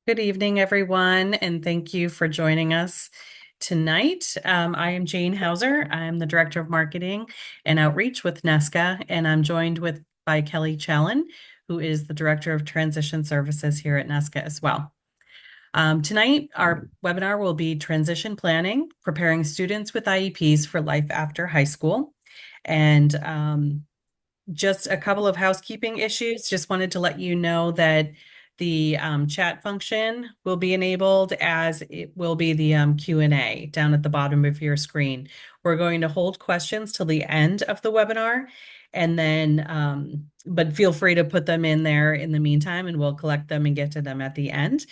Good evening, everyone, and thank you for joining us tonight. I am Jane Hauser. I'm the Director of Marketing and Outreach with NESCA, and I'm joined by Kelley Challen, who is the Director of Transition Services here at NESCA as well. Tonight, our webinar will be Transition Planning, Preparing Students with IEPs for Life After High School. And just a couple of housekeeping issues. Just wanted to let you know that the chat function will be enabled as it will be the Q&A down at the bottom of your screen. We're going to hold questions till the end of the webinar, and then, but feel free to put them in there in the meantime, and we'll collect them and get to them at the end.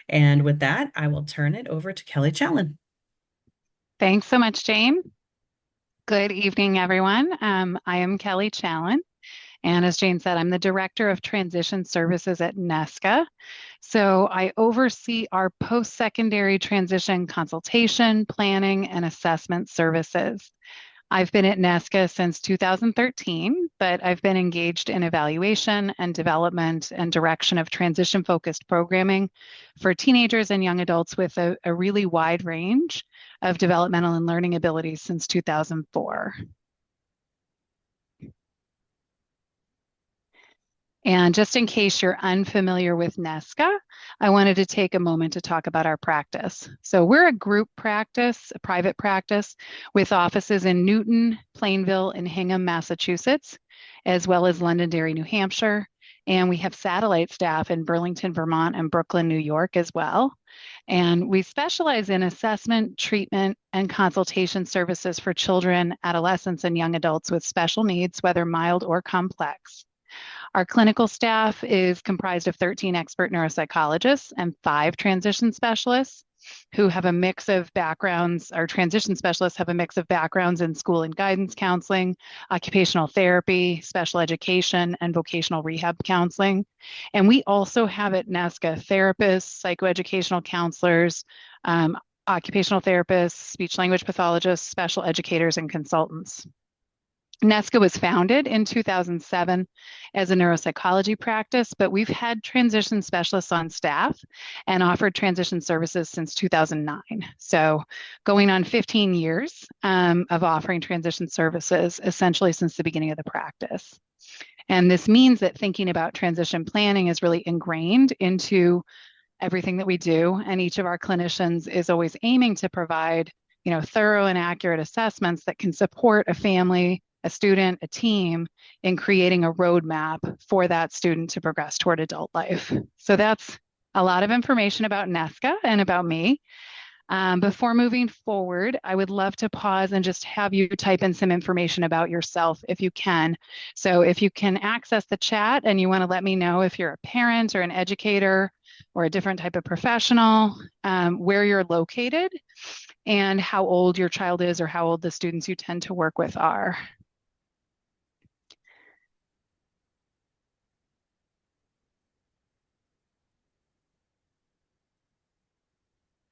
And with that, I will turn it over to Kelley Challen. Thanks so much, Jane. Good evening, everyone. I am Kelley Challen, and as Jane said, I'm the Director of Transition Services at NESCA. So I oversee our post-secondary transition consultation, planning, and assessment services. I've been at NESCA since 2013, but I've been engaged in evaluation and development and direction of transition-focused programming for teenagers and young adults with a really wide range of developmental and learning abilities since 2004. And just in case you're unfamiliar with NESCA, I wanted to take a moment to talk about our practice. So we're a group practice, a private practice with offices in Newton, Plainville, and Hingham, Massachusetts, as well as Londonderry, New Hampshire. And we have satellite staff in Burlington, Vermont, and Brooklyn, New York as well. And we specialize in assessment, treatment, and consultation services for children, adolescents, and young adults with special needs, whether mild or complex. Our clinical staff is comprised of 13 expert neuropsychologists and 5 transition specialists who have a mix of backgrounds. Our transition specialists have a mix of backgrounds in school and guidance counseling, occupational therapy, special education, and vocational rehab counseling. And we also have at NESCA therapists, psychoeducational counselors, occupational therapists, speech language pathologists, special educators, and consultants. NESCA was founded in 2007 as a neuropsychology practice, but we've had transition specialists on staff and offered transition services since 2009. So going on 15 years of offering transition services, essentially since the beginning of the practice. And this means that thinking about transition planning is really ingrained into everything that we do. And each of our clinicians is always aiming to provide, thorough and accurate assessments that can support a family, a student, a team in creating a roadmap for that student to progress toward adult life. So that's a lot of information about NESCA and about me. Before moving forward, I would love to pause and just have you type in some information about yourself if you can. So if you can access the chat and you want to let me know if you're a parent or an educator or a different type of professional, where you're located, and how old your child is or how old the students you tend to work with are.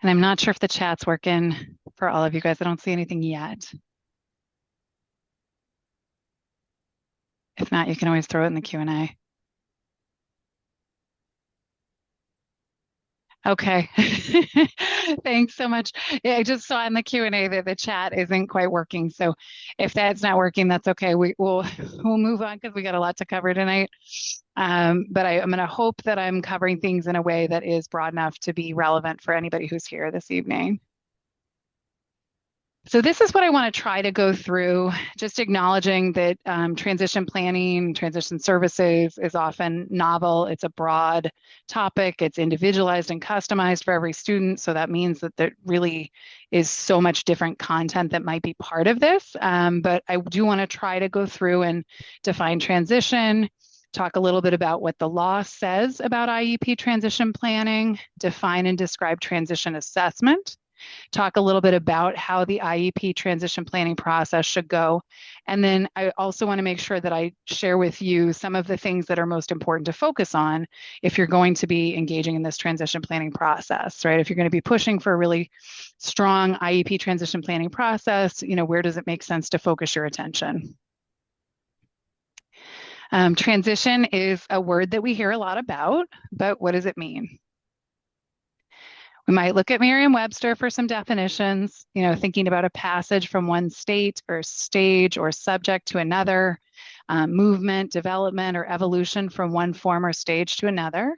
And I'm not sure if the chat's working for all of you guys. I don't see anything yet. If not, you can always throw it in the Q&A. Okay. Thanks so much. Yeah, I just saw in the Q&A that the chat isn't quite working. So if that's not working, that's okay. We'll move on because we got a lot to cover tonight. But I'm going to hope that I'm covering things in a way that is broad enough to be relevant for anybody who's here this evening. So this is what I want to try to go through, just acknowledging that transition planning, transition services is often novel. It's a broad topic. It's individualized and customized for every student. So that means that there really is so much different content that might be part of this. But I do want to try to go through and define transition, talk a little bit about what the law says about IEP transition planning, define and describe transition assessment, talk a little bit about how the IEP transition planning process should go. And then I also want to make sure that I share with you some of the things that are most important to focus on if you're going to be engaging in this transition planning process, right? If you're going to be pushing for a really strong IEP transition planning process, where does it make sense to focus your attention? Transition is a word that we hear a lot about, but what does it mean? We might look at Merriam-Webster for some definitions, thinking about a passage from one state or stage or subject to another, movement, development, or evolution from one form or stage to another.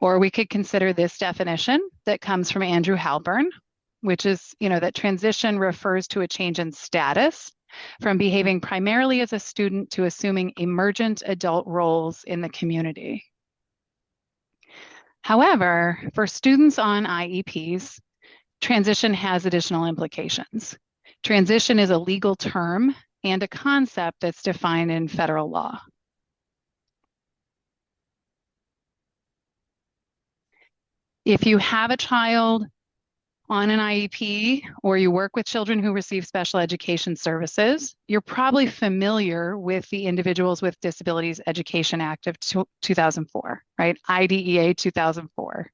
Or we could consider this definition that comes from Andrew Halpern, which is, that transition refers to a change in status from behaving primarily as a student to assuming emergent adult roles in the community. However, for students on IEPs, transition has additional implications. Transition is a legal term and a concept that's defined in federal law. If you have a child on an IEP or you work with children who receive special education services, you're probably familiar with the Individuals with Disabilities Education Act of 2004, right? IDEA 2004.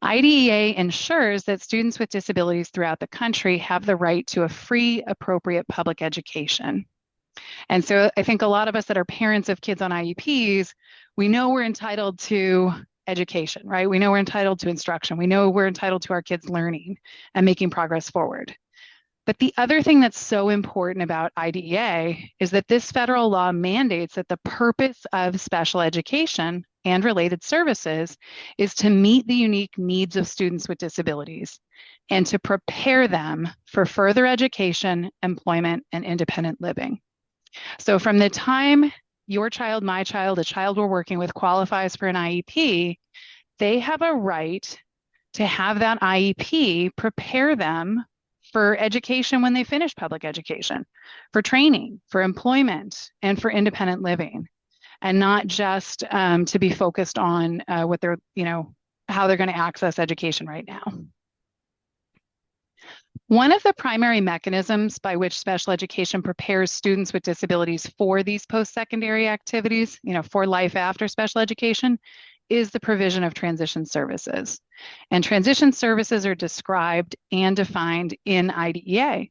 IDEA ensures that students with disabilities throughout the country have the right to a free, appropriate public education. And so I think a lot of us that are parents of kids on IEPs, we know we're entitled to education, right? We know we're entitled to instruction. We know we're entitled to our kids learning and making progress forward. But the other thing that's so important about IDEA is that this federal law mandates that the purpose of special education and related services is to meet the unique needs of students with disabilities and to prepare them for further education, employment, and independent living. So from the time your child, my child, a child we're working with qualifies for an IEP, they have a right to have that IEP prepare them for education when they finish public education, for training, for employment, and for independent living, and not just to be focused on what they're, how they're going to access education right now. One of the primary mechanisms by which special education prepares students with disabilities for these post-secondary activities, for life after special education, is the provision of transition services. And transition services are described and defined in IDEA.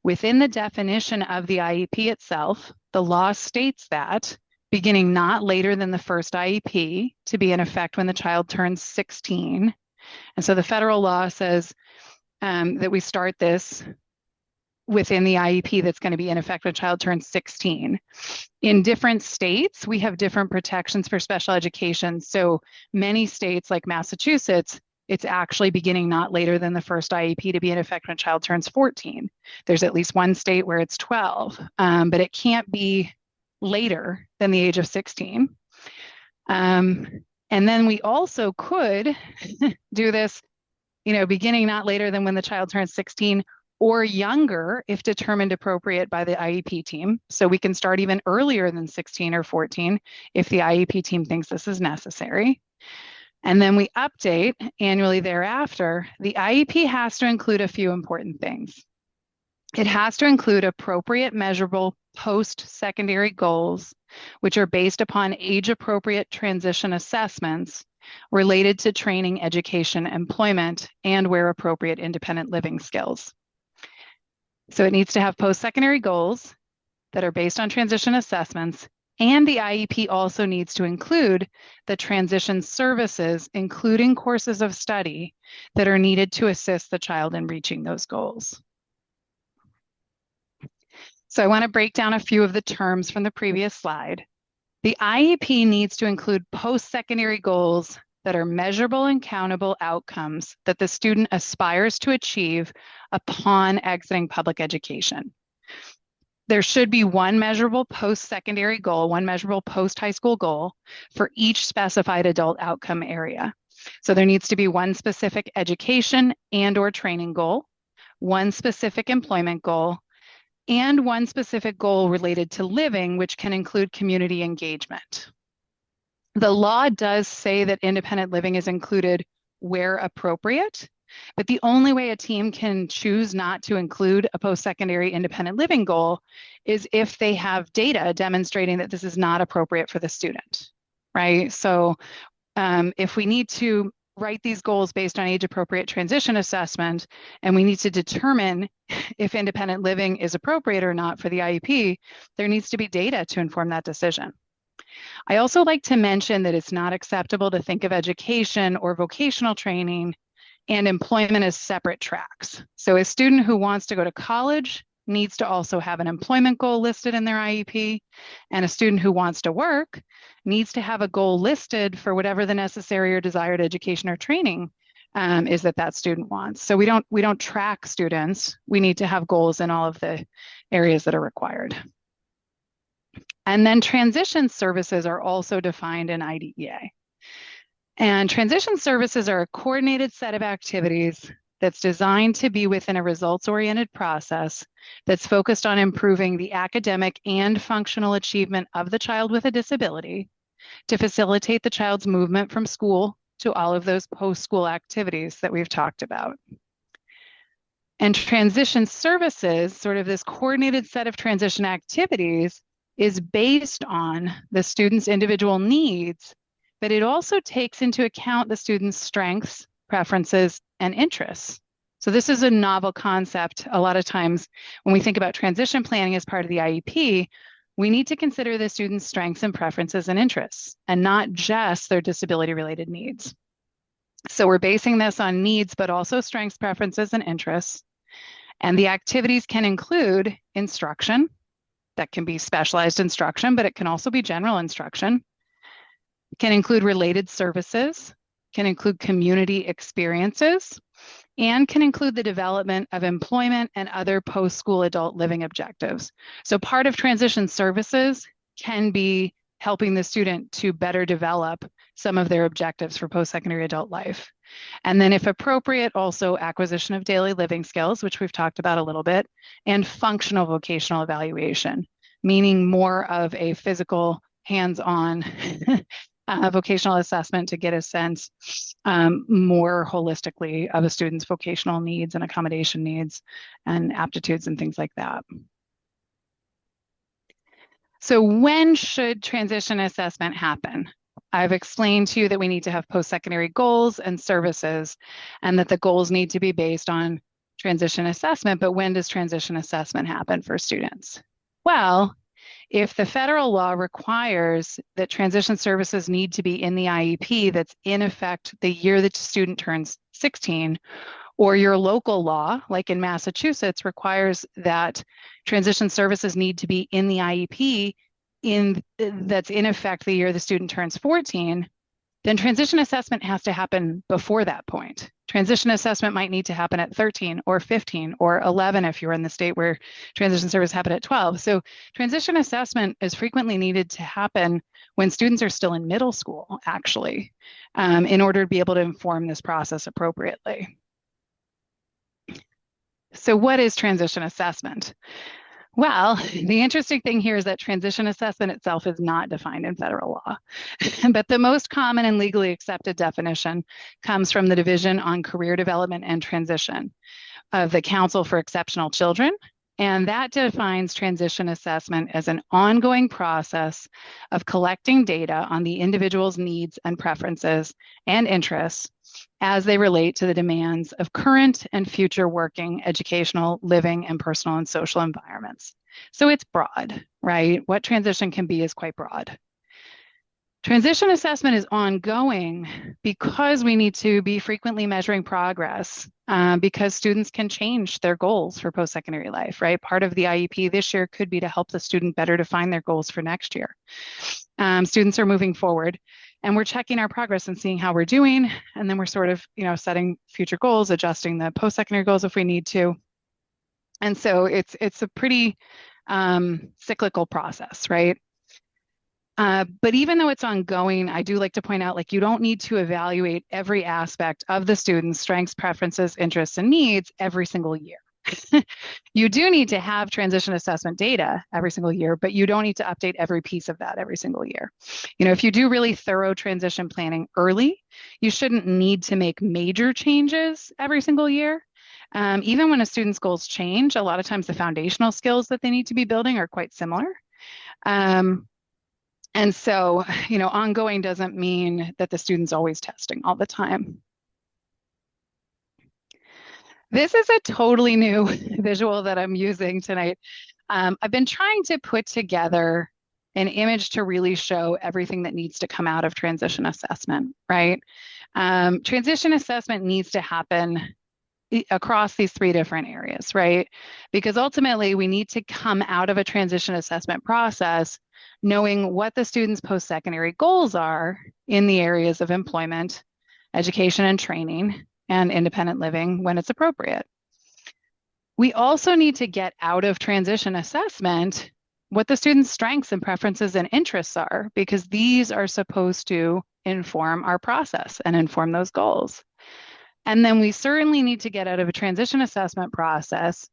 Within the definition of the IEP itself, the law states that beginning not later than the first IEP to be in effect when the child turns 16. And so the federal law says that we start this within the IEP that's going to be in effect when a child turns 16. In different states, we have different protections for special education. So many states like Massachusetts, it's actually beginning not later than the first IEP to be in effect when a child turns 14. There's at least one state where it's 12, but it can't be later than the age of 16. And then we also could do this beginning not later than when the child turns 16 or younger if determined appropriate by the IEP team. So we can start even earlier than 16 or 14 if the IEP team thinks this is necessary. And then we update annually thereafter. The IEP has to include a few important things. It has to include appropriate measurable post-secondary goals, which are based upon age-appropriate transition assessments related to training, education, employment, and where appropriate independent living skills. So it needs to have post-secondary goals that are based on transition assessments, and the IEP also needs to include the transition services, including courses of study that are needed to assist the child in reaching those goals. So I want to break down a few of the terms from the previous slide. The IEP needs to include post-secondary goals that are measurable and countable outcomes that the student aspires to achieve upon exiting public education. There should be one measurable post-secondary goal, one measurable post-high school goal for each specified adult outcome area. So there needs to be one specific education and/or training goal, one specific employment goal, and one specific goal related to living, which can include community engagement. The law does say that independent living is included where appropriate, but the only way a team can choose not to include a post-secondary independent living goal is if they have data demonstrating that this is not appropriate for the student, right? So if we need to write these goals based on age-appropriate transition assessment, and we need to determine if independent living is appropriate or not for the IEP, there needs to be data to inform that decision. I also like to mention that it's not acceptable to think of education or vocational training and employment as separate tracks. So a student who wants to go to college needs to also have an employment goal listed in their IEP, and a student who wants to work needs to have a goal listed for whatever the necessary or desired education or training is that that student wants. So we don't track students. We need to have goals in all of the areas that are required. And then transition services are also defined in IDEA. And transition services are a coordinated set of activities that's designed to be within a results-oriented process that's focused on improving the academic and functional achievement of the child with a disability to facilitate the child's movement from school to all of those post-school activities that we've talked about. And transition services, sort of this coordinated set of transition activities, is based on the student's individual needs, but it also takes into account the student's strengths, preferences, and interests. So this is a novel concept. A lot of times when we think about transition planning as part of the IEP, we need to consider the student's strengths and preferences and interests, and not just their disability-related needs. So we're basing this on needs, but also strengths, preferences, and interests. And the activities can include instruction. That can be specialized instruction, but it can also be general instruction. It can include related services, can include community experiences, and can include the development of employment and other post-school adult living objectives. So part of transition services can be helping the student to better develop some of their objectives for post-secondary adult life. And then if appropriate, also acquisition of daily living skills, which we've talked about a little bit, and functional vocational evaluation, meaning more of a physical, hands-on vocational assessment to get a sense more holistically of a student's vocational needs and accommodation needs and aptitudes and things like that. So when should transition assessment happen? I've explained to you that we need to have post-secondary goals and services, and that the goals need to be based on transition assessment, but when does transition assessment happen for students? Well, if the federal law requires that transition services need to be in the IEP that's in effect the year that the student turns 16, or your local law, like in Massachusetts, requires that transition services need to be in the IEP that's in effect the year the student turns 14, then transition assessment has to happen before that point. Transition assessment might need to happen at 13 or 15 or 11 if you're in the state where transition service happen at 12. So transition assessment is frequently needed to happen when students are still in middle school, actually, in order to be able to inform this process appropriately. So what is transition assessment? Well, the interesting thing here is that transition assessment itself is not defined in federal law, but the most common and legally accepted definition comes from the Division on Career Development and Transition of the Council for Exceptional Children, and that defines transition assessment as an ongoing process of collecting data on the individual's needs and preferences and interests as they relate to the demands of current and future working, educational, living, and personal and social environments. So it's broad, right? What transition can be is quite broad. Transition assessment is ongoing because we need to be frequently measuring progress because students can change their goals for post-secondary life, right? Part of the IEP this year could be to help the student better define their goals for next year. Students are moving forward and we're checking our progress and seeing how we're doing. And then we're sort of, setting future goals, adjusting the post-secondary goals if we need to. And so it's a pretty cyclical process, right? But even though it's ongoing, I do like to point out, you don't need to evaluate every aspect of the student's strengths, preferences, interests, and needs every single year. You do need to have transition assessment data every single year, but you don't need to update every piece of that every single year. If you do really thorough transition planning early, you shouldn't need to make major changes every single year. Even when a student's goals change, a lot of times the foundational skills that they need to be building are quite similar. And so, ongoing doesn't mean that the student's always testing all the time. This is a totally new visual that I'm using tonight. I've been trying to put together an image to really show everything that needs to come out of transition assessment, right? Transition assessment needs to happen across these three different areas, right? Because ultimately we need to come out of a transition assessment process knowing what the students' post-secondary goals are in the areas of employment, education and training, and independent living when it's appropriate. We also need to get out of transition assessment what the students' strengths and preferences and interests are, because these are supposed to inform our process and inform those goals. And then we certainly need to get out of a transition assessment process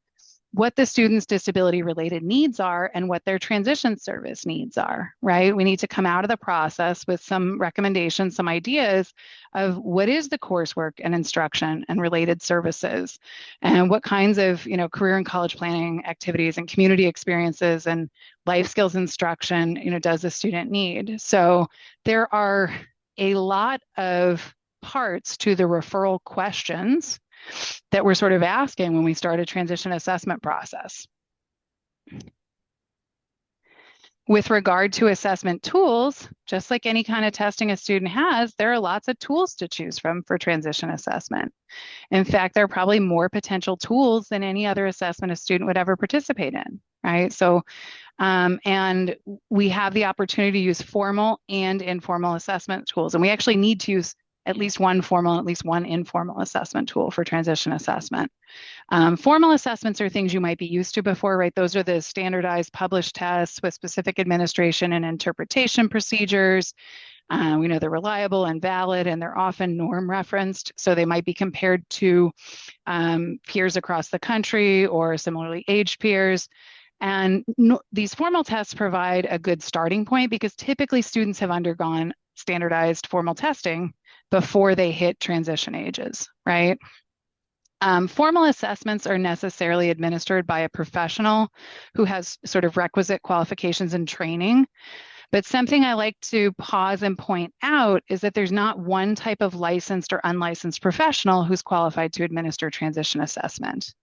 what the students' disability related needs are and what their transition service needs are, right? We need to come out of the process with some recommendations, some ideas of what is the coursework and instruction and related services and what kinds of, career and college planning activities and community experiences and life skills instruction, does the student need? So there are a lot of parts to the referral questions that we're sort of asking when we start a transition assessment process. With regard to assessment tools, just like any kind of testing a student has, there are lots of tools to choose from for transition assessment. In fact, there are probably more potential tools than any other assessment a student would ever participate in, right? So, and we have the opportunity to use formal and informal assessment tools, and we actually need to use at least one formal and at least one informal assessment tool for transition assessment. Formal assessments are things you might be used to before, right? Those are the standardized published tests with specific administration and interpretation procedures. We know they're reliable and valid, and they're often norm referenced. So they might be compared to peers across the country or similarly aged peers. And these formal tests provide a good starting point because typically students have undergone standardized formal testing before they hit transition ages, right? Formal assessments are necessarily administered by a professional who has sort of requisite qualifications and training. But something I like to pause and point out is that there's not one type of licensed or unlicensed professional who's qualified to administer transition assessment.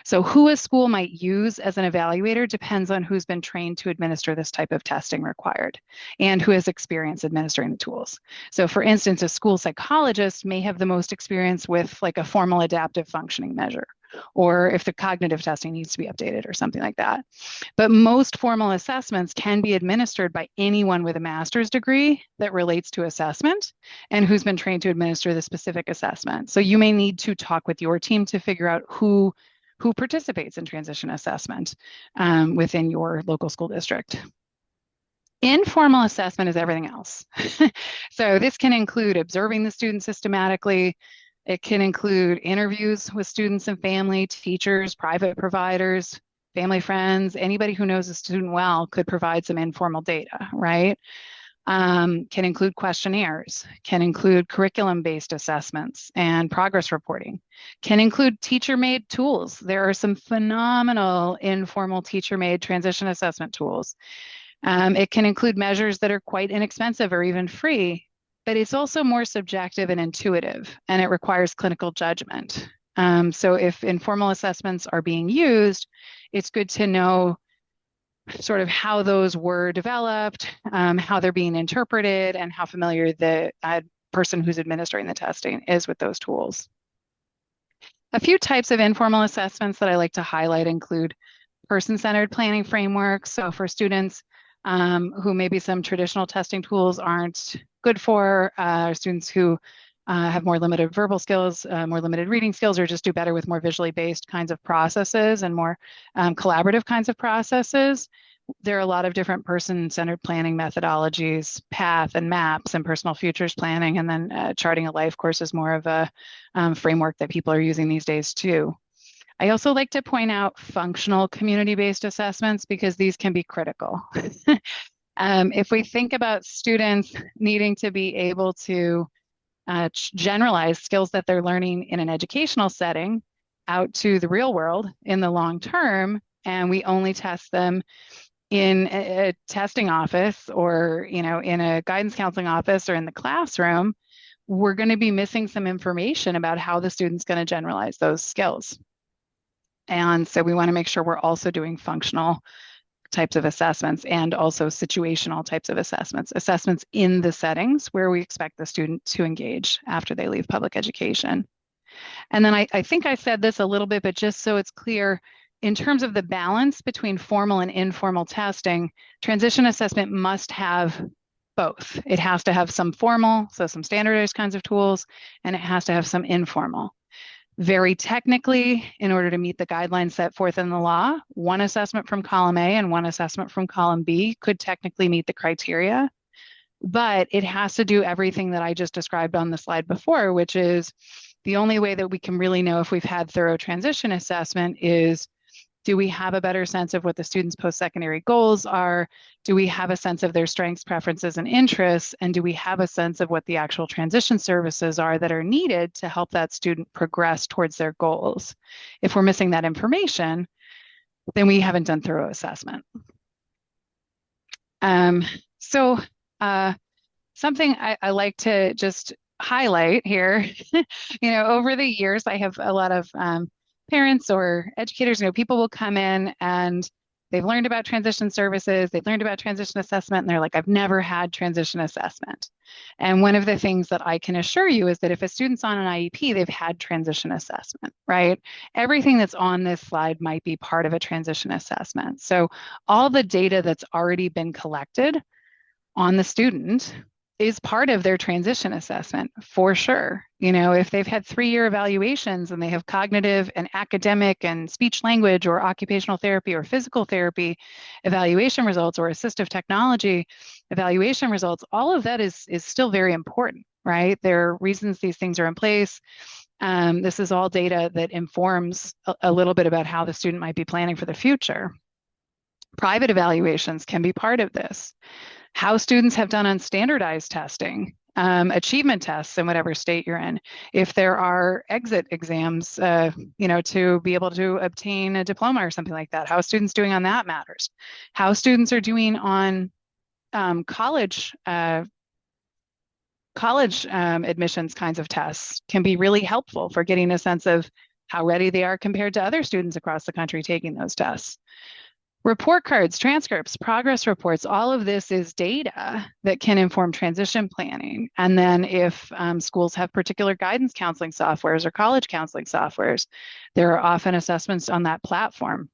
So who a school might use as an evaluator depends on who's been trained to administer this type of testing required and who has experience administering the tools. So for instance, a school psychologist may have the most experience with like a formal adaptive functioning measure, or if the cognitive testing needs to be updated or something like that. But most formal assessments can be administered by anyone with a master's degree that relates to assessment and who's been trained to administer the specific assessment. So you may need to talk with your team to figure out who participates in transition assessment within your local school district. Informal assessment is everything else. So this can include observing the student systematically. It can include interviews with students and family, teachers, private providers, family friends. Anybody who knows a student well could provide some informal data, right? Can include questionnaires, can include curriculum-based assessments and progress reporting, can include teacher-made tools. There are some phenomenal informal teacher-made transition assessment tools. It can include measures that are quite inexpensive or even free, but it's also more subjective and intuitive, and it requires clinical judgment. So if informal assessments are being used, it's good to know sort of how those were developed, how they're being interpreted, and how familiar the person who's administering the testing is with those tools. A few types of informal assessments that I like to highlight include person-centered planning frameworks. So for students who maybe some traditional testing tools aren't good for, students who have more limited verbal skills, more limited reading skills, or just do better with more visually based kinds of processes and more collaborative kinds of processes. There are a lot of different person-centered planning methodologies, PATH and MAPS and personal futures planning, and then charting a life course is more of a framework that people are using these days too. I also like to point out functional community-based assessments because these can be critical. If we think about students needing to be able to generalize skills that they're learning in an educational setting out to the real world in the long term, and we only test them in a testing office or in a guidance counseling office or in the classroom, we're going to be missing some information about how the student's going to generalize those skills. And so we want to make sure we're also doing functional types of assessments and also situational types of assessments, assessments in the settings where we expect the student to engage after they leave public education. And then I think I said this a little bit, but just so it's clear, in terms of the balance between formal and informal testing, transition assessment must have both. It has to have some formal, so some standardized kinds of tools, and it has to have some informal. Very technically, in order to meet the guidelines set forth in the law, one assessment from column A and one assessment from column B could technically meet the criteria, but it has to do everything that I just described on the slide before, which is the only way that we can really know if we've had thorough transition assessment is, do we have a better sense of what the students' post-secondary goals are? Do we have a sense of their strengths, preferences, and interests? And do we have a sense of what the actual transition services are that are needed to help that student progress towards their goals? If we're missing that information, then we haven't done thorough assessment. So something I like to just highlight here, over the years, I have a lot of parents or educators, people will come in and they've learned about transition services, they've learned about transition assessment, and they're like, I've never had transition assessment. And one of the things that I can assure you is that if a student's on an IEP, they've had transition assessment, right? Everything that's on this slide might be part of a transition assessment. So all the data that's already been collected on the student is part of their transition assessment for sure. If they've had 3-year evaluations and they have cognitive and academic and speech language or occupational therapy or physical therapy evaluation results or assistive technology evaluation results, all of that is still very important, right? There are reasons these things are in place. This is all data that informs a little bit about how the student might be planning for the future. Private evaluations can be part of this. How students have done on standardized testing, achievement tests in whatever state you're in. If there are exit exams, to be able to obtain a diploma or something like that, how students doing on that matters. How students are doing on college admissions kinds of tests can be really helpful for getting a sense of how ready they are compared to other students across the country taking those tests. Report cards, transcripts, progress reports, all of this is data that can inform transition planning. And then if schools have particular guidance counseling softwares or college counseling softwares, there are often assessments on that platform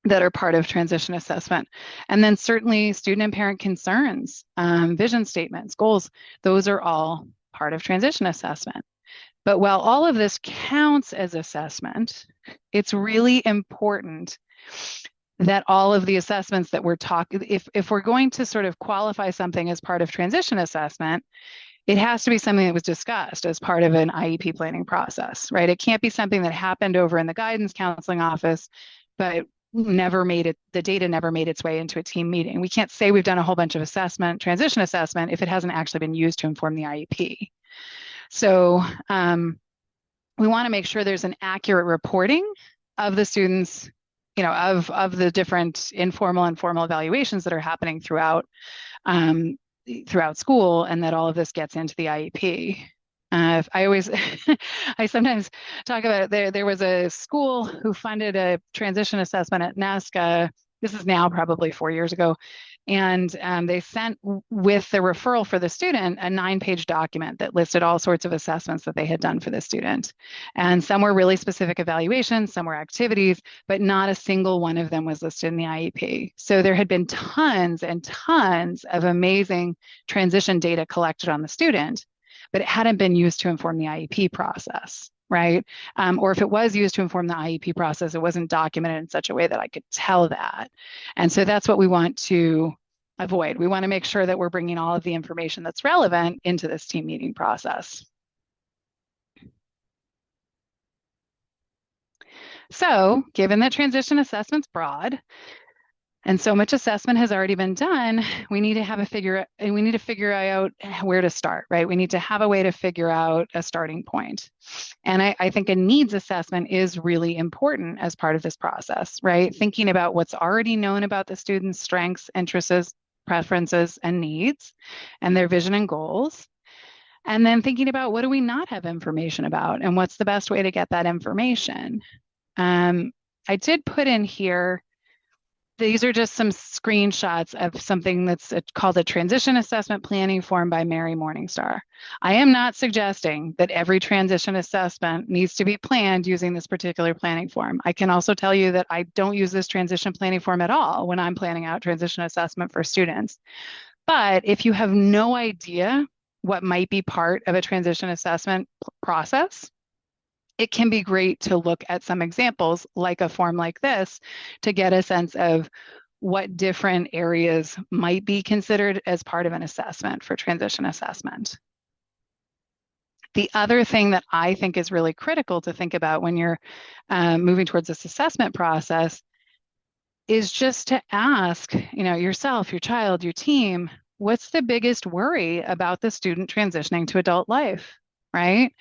that are part of transition assessment. And then certainly student and parent concerns, vision statements, goals, those are all part of transition assessment. But while all of this counts as assessment, it's really important that all of the assessments that we're talking, if we're going to sort of qualify something as part of transition assessment, it has to be something that was discussed as part of an IEP planning process, right? It can't be something that happened over in the guidance counseling office, but the data never made its way into a team meeting. We can't say we've done a whole bunch of transition assessment, if it hasn't actually been used to inform the IEP. So we want to make sure there's an accurate reporting of the students, of the different informal and formal evaluations that are happening throughout school, and that all of this gets into the IEP. I sometimes talk about it. There was a school who funded a transition assessment at NESCA. This is now probably 4 years ago. And they sent with the referral for the student a 9-page document that listed all sorts of assessments that they had done for the student. And some were really specific evaluations, some were activities, but not a single one of them was listed in the IEP. So there had been tons and tons of amazing transition data collected on the student, but it hadn't been used to inform the IEP process, right? Or if it was used to inform the IEP process, it wasn't documented in such a way that I could tell that. And so that's what we want to avoid. We want to make sure that we're bringing all of the information that's relevant into this team meeting process. So given that transition assessment's broad, and so much assessment has already been done, we need to figure out where to start, right? We need to have a way to figure out a starting point. And I think a needs assessment is really important as part of this process, right? Thinking about what's already known about the student's strengths, interests, preferences, and needs, and their vision and goals. And then thinking about what do we not have information about, and what's the best way to get that information. I did put in here These are just some screenshots of something that's called a transition assessment planning form by Mary Morningstar. I am not suggesting that every transition assessment needs to be planned using this particular planning form. I can also tell you that I don't use this transition planning form at all when I'm planning out transition assessment for students. But if you have no idea what might be part of a transition assessment process, it can be great to look at some examples like a form like this to get a sense of what different areas might be considered as part of an assessment for transition assessment. The other thing that I think is really critical to think about when you're moving towards this assessment process is just to ask, yourself, your child, your team, what's the biggest worry about the student transitioning to adult life, right?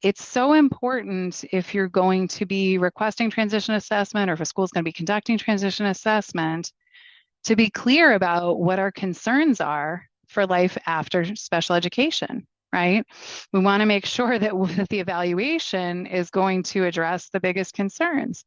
It's so important if you're going to be requesting transition assessment or if a school is going to be conducting transition assessment to be clear about what our concerns are for life after special education, right? We want to make sure that the evaluation is going to address the biggest concerns.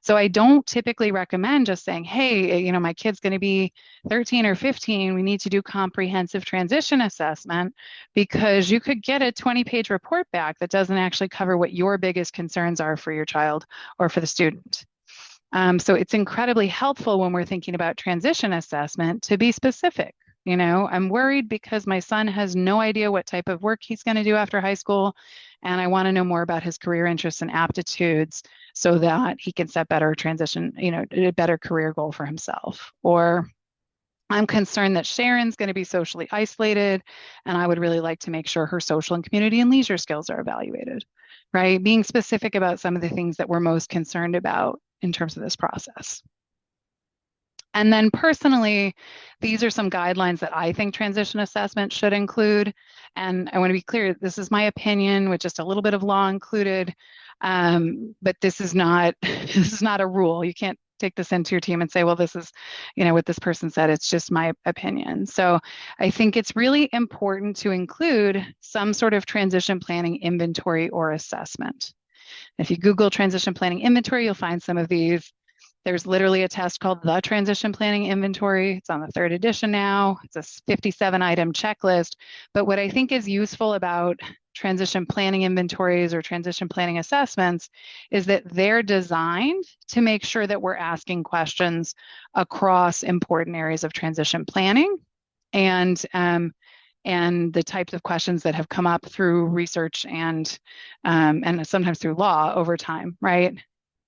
So I don't typically recommend just saying, hey, my kid's going to be 13 or 15. We need to do comprehensive transition assessment because you could get a 20-page report back that doesn't actually cover what your biggest concerns are for your child or for the student. So it's incredibly helpful when we're thinking about transition assessment to be specific. I'm worried because my son has no idea what type of work he's going to do after high school, and I want to know more about his career interests and aptitudes so that he can set better transition, a better career goal for himself. Or I'm concerned that Sharon's going to be socially isolated, and I would really like to make sure her social and community and leisure skills are evaluated, right? Being specific about some of the things that we're most concerned about in terms of this process. And then personally, these are some guidelines that I think transition assessment should include. And I want to be clear, this is my opinion with just a little bit of law included. But this is not this is not a rule. You can't take this into your team and say, well, this is, what this person said. It's just my opinion. So I think it's really important to include some sort of transition planning inventory or assessment. If you Google transition planning inventory, you'll find some of these. There's literally a test called the Transition Planning Inventory. It's on the third edition now. It's a 57-item checklist. But what I think is useful about transition planning inventories or transition planning assessments is that they're designed to make sure that we're asking questions across important areas of transition planning and the types of questions that have come up through research and sometimes through law over time, right?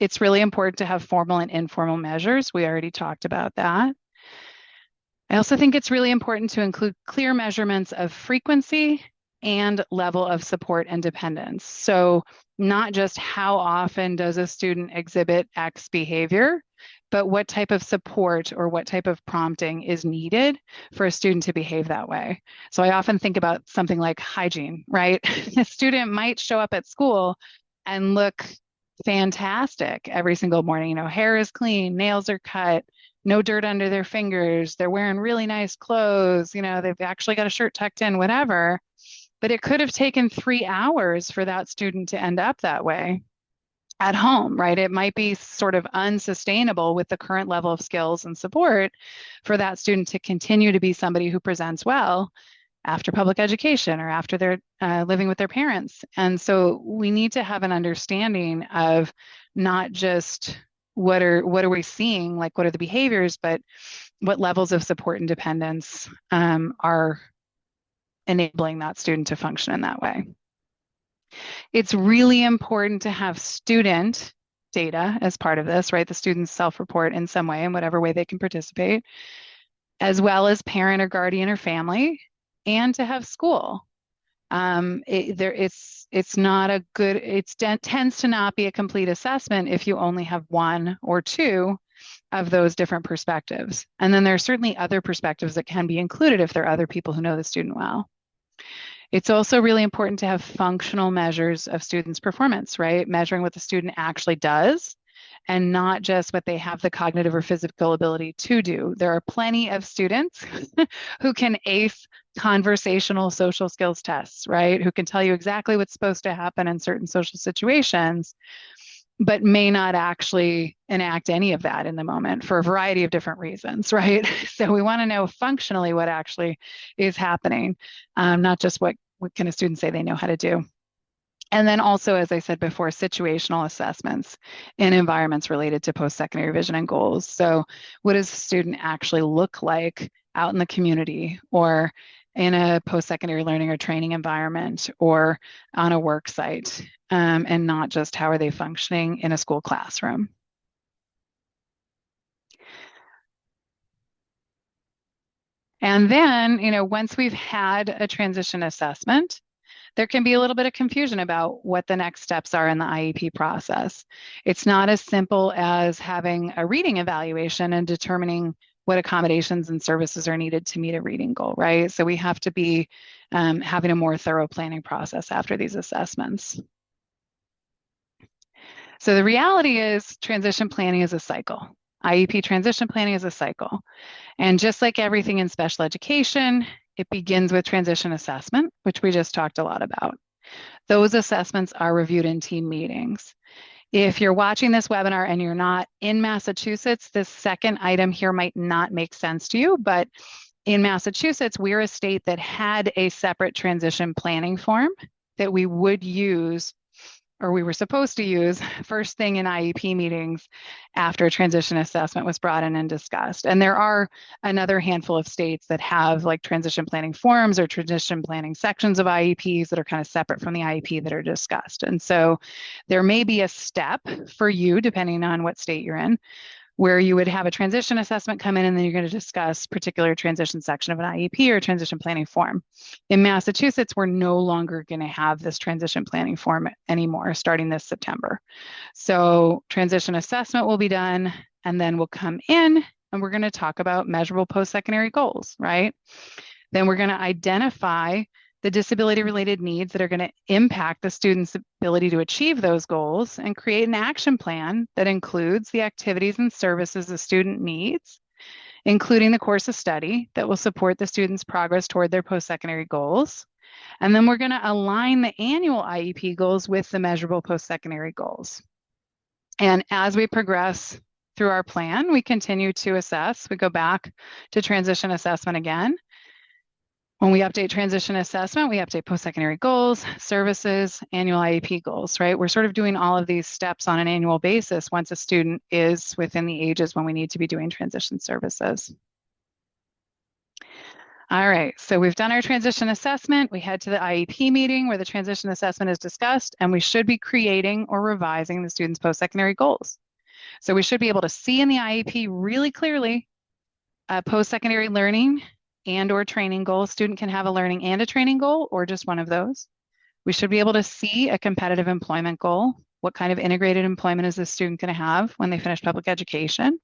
It's really important to have formal and informal measures. We already talked about that. I also think it's really important to include clear measurements of frequency and level of support and dependence. So not just how often does a student exhibit X behavior, but what type of support or what type of prompting is needed for a student to behave that way. So I often think about something like hygiene, right? A student might show up at school and look fantastic every single morning. Hair is clean, nails are cut, no dirt under their fingers. They're wearing really nice clothes. They've actually got a shirt tucked in, whatever. But it could have taken 3 hours for that student to end up that way at home, right? It might be sort of unsustainable with the current level of skills and support for that student to continue to be somebody who presents well after public education or after they're living with their parents. And so we need to have an understanding of not just what are we seeing, like what are the behaviors, but what levels of support and dependence are enabling that student to function in that way. It's really important to have student data as part of this, right? The students self-report in some way, in whatever way they can participate, as well as parent or guardian or family, and to have school. It's not a good, it tends to not be a complete assessment if you only have one or two of those different perspectives. And then there are certainly other perspectives that can be included if there are other people who know the student well. It's also really important to have functional measures of students' performance, right? Measuring what the student actually does and not just what they have the cognitive or physical ability to do. There are plenty of students who can ace conversational social skills tests, right? Who can tell you exactly what's supposed to happen in certain social situations. but may not actually enact any of that in the moment for a variety of different reasons, right? So we want to know functionally what actually is happening, not just what can a student say they know how to do. And then also, as I said before, situational assessments in environments related to post-secondary vision and goals. So what does a student actually look like out in the community or in a post-secondary learning or training environment or on a work site, and not just how are they functioning in a school classroom. And then, once we've had a transition assessment, there can be a little bit of confusion about what the next steps are in the IEP process. It's not as simple as having a reading evaluation and determining what accommodations and services are needed to meet a reading goal, right? So we have to be having a more thorough planning process after these assessments. So the reality is transition planning is a cycle. IEP transition planning is a cycle. And just like everything in special education, it begins with transition assessment, which we just talked a lot about. Those assessments are reviewed in team meetings. If you're watching this webinar and you're not in Massachusetts, this second item here might not make sense to you, but in Massachusetts, we're a state that had a separate transition planning form that we would use, or we were supposed to use, first thing in IEP meetings after transition assessment was brought in and discussed. And there are another handful of states that have like transition planning forms or transition planning sections of IEPs that are kind of separate from the IEP that are discussed. And so there may be a step for you, depending on what state you're in, where you would have a transition assessment come in and then you're going to discuss particular transition section of an IEP or transition planning form. In Massachusetts, we're no longer going to have this transition planning form anymore starting this September. So transition assessment will be done and then we'll come in and we're going to talk about measurable post-secondary goals, right? Then we're going to identify the disability-related needs that are going to impact the student's ability to achieve those goals and create an action plan that includes the activities and services the student needs, including the course of study that will support the student's progress toward their post-secondary goals. And then we're going to align the annual IEP goals with the measurable post-secondary goals. And as we progress through our plan, we continue to assess. We go back to transition assessment again. When we update transition assessment, we update post-secondary goals, services, annual IEP goals, right? We're sort of doing all of these steps on an annual basis once a student is within the ages when we need to be doing transition services. All right, so we've done our transition assessment. We head to the IEP meeting where the transition assessment is discussed, and we should be creating or revising the student's post-secondary goals. So we should be able to see in the IEP really clearly post-secondary learning and or training goal. A student can have a learning and a training goal or just one of those. We should be able to see a competitive employment goal. What kind of integrated employment is this student going to have when they finish public education?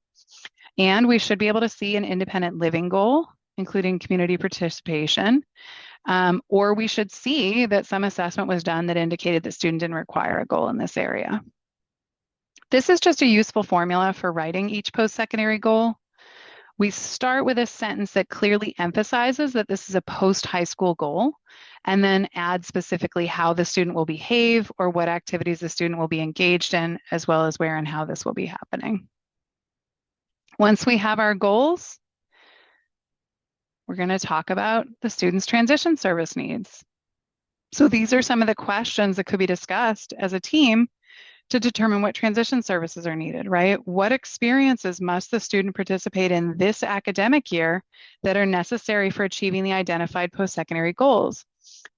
And we should be able to see an independent living goal, including community participation. Or we should see that some assessment was done that indicated the student didn't require a goal in this area. This is just a useful formula for writing each post-secondary goal. We start with a sentence that clearly emphasizes that this is a post-high school goal, and then add specifically how the student will behave or what activities the student will be engaged in, as well as where and how this will be happening. Once we have our goals, we're going to talk about the student's transition service needs. So these are some of the questions that could be discussed as a team to determine what transition services are needed, right? What experiences must the student participate in this academic year that are necessary for achieving the identified post-secondary goals?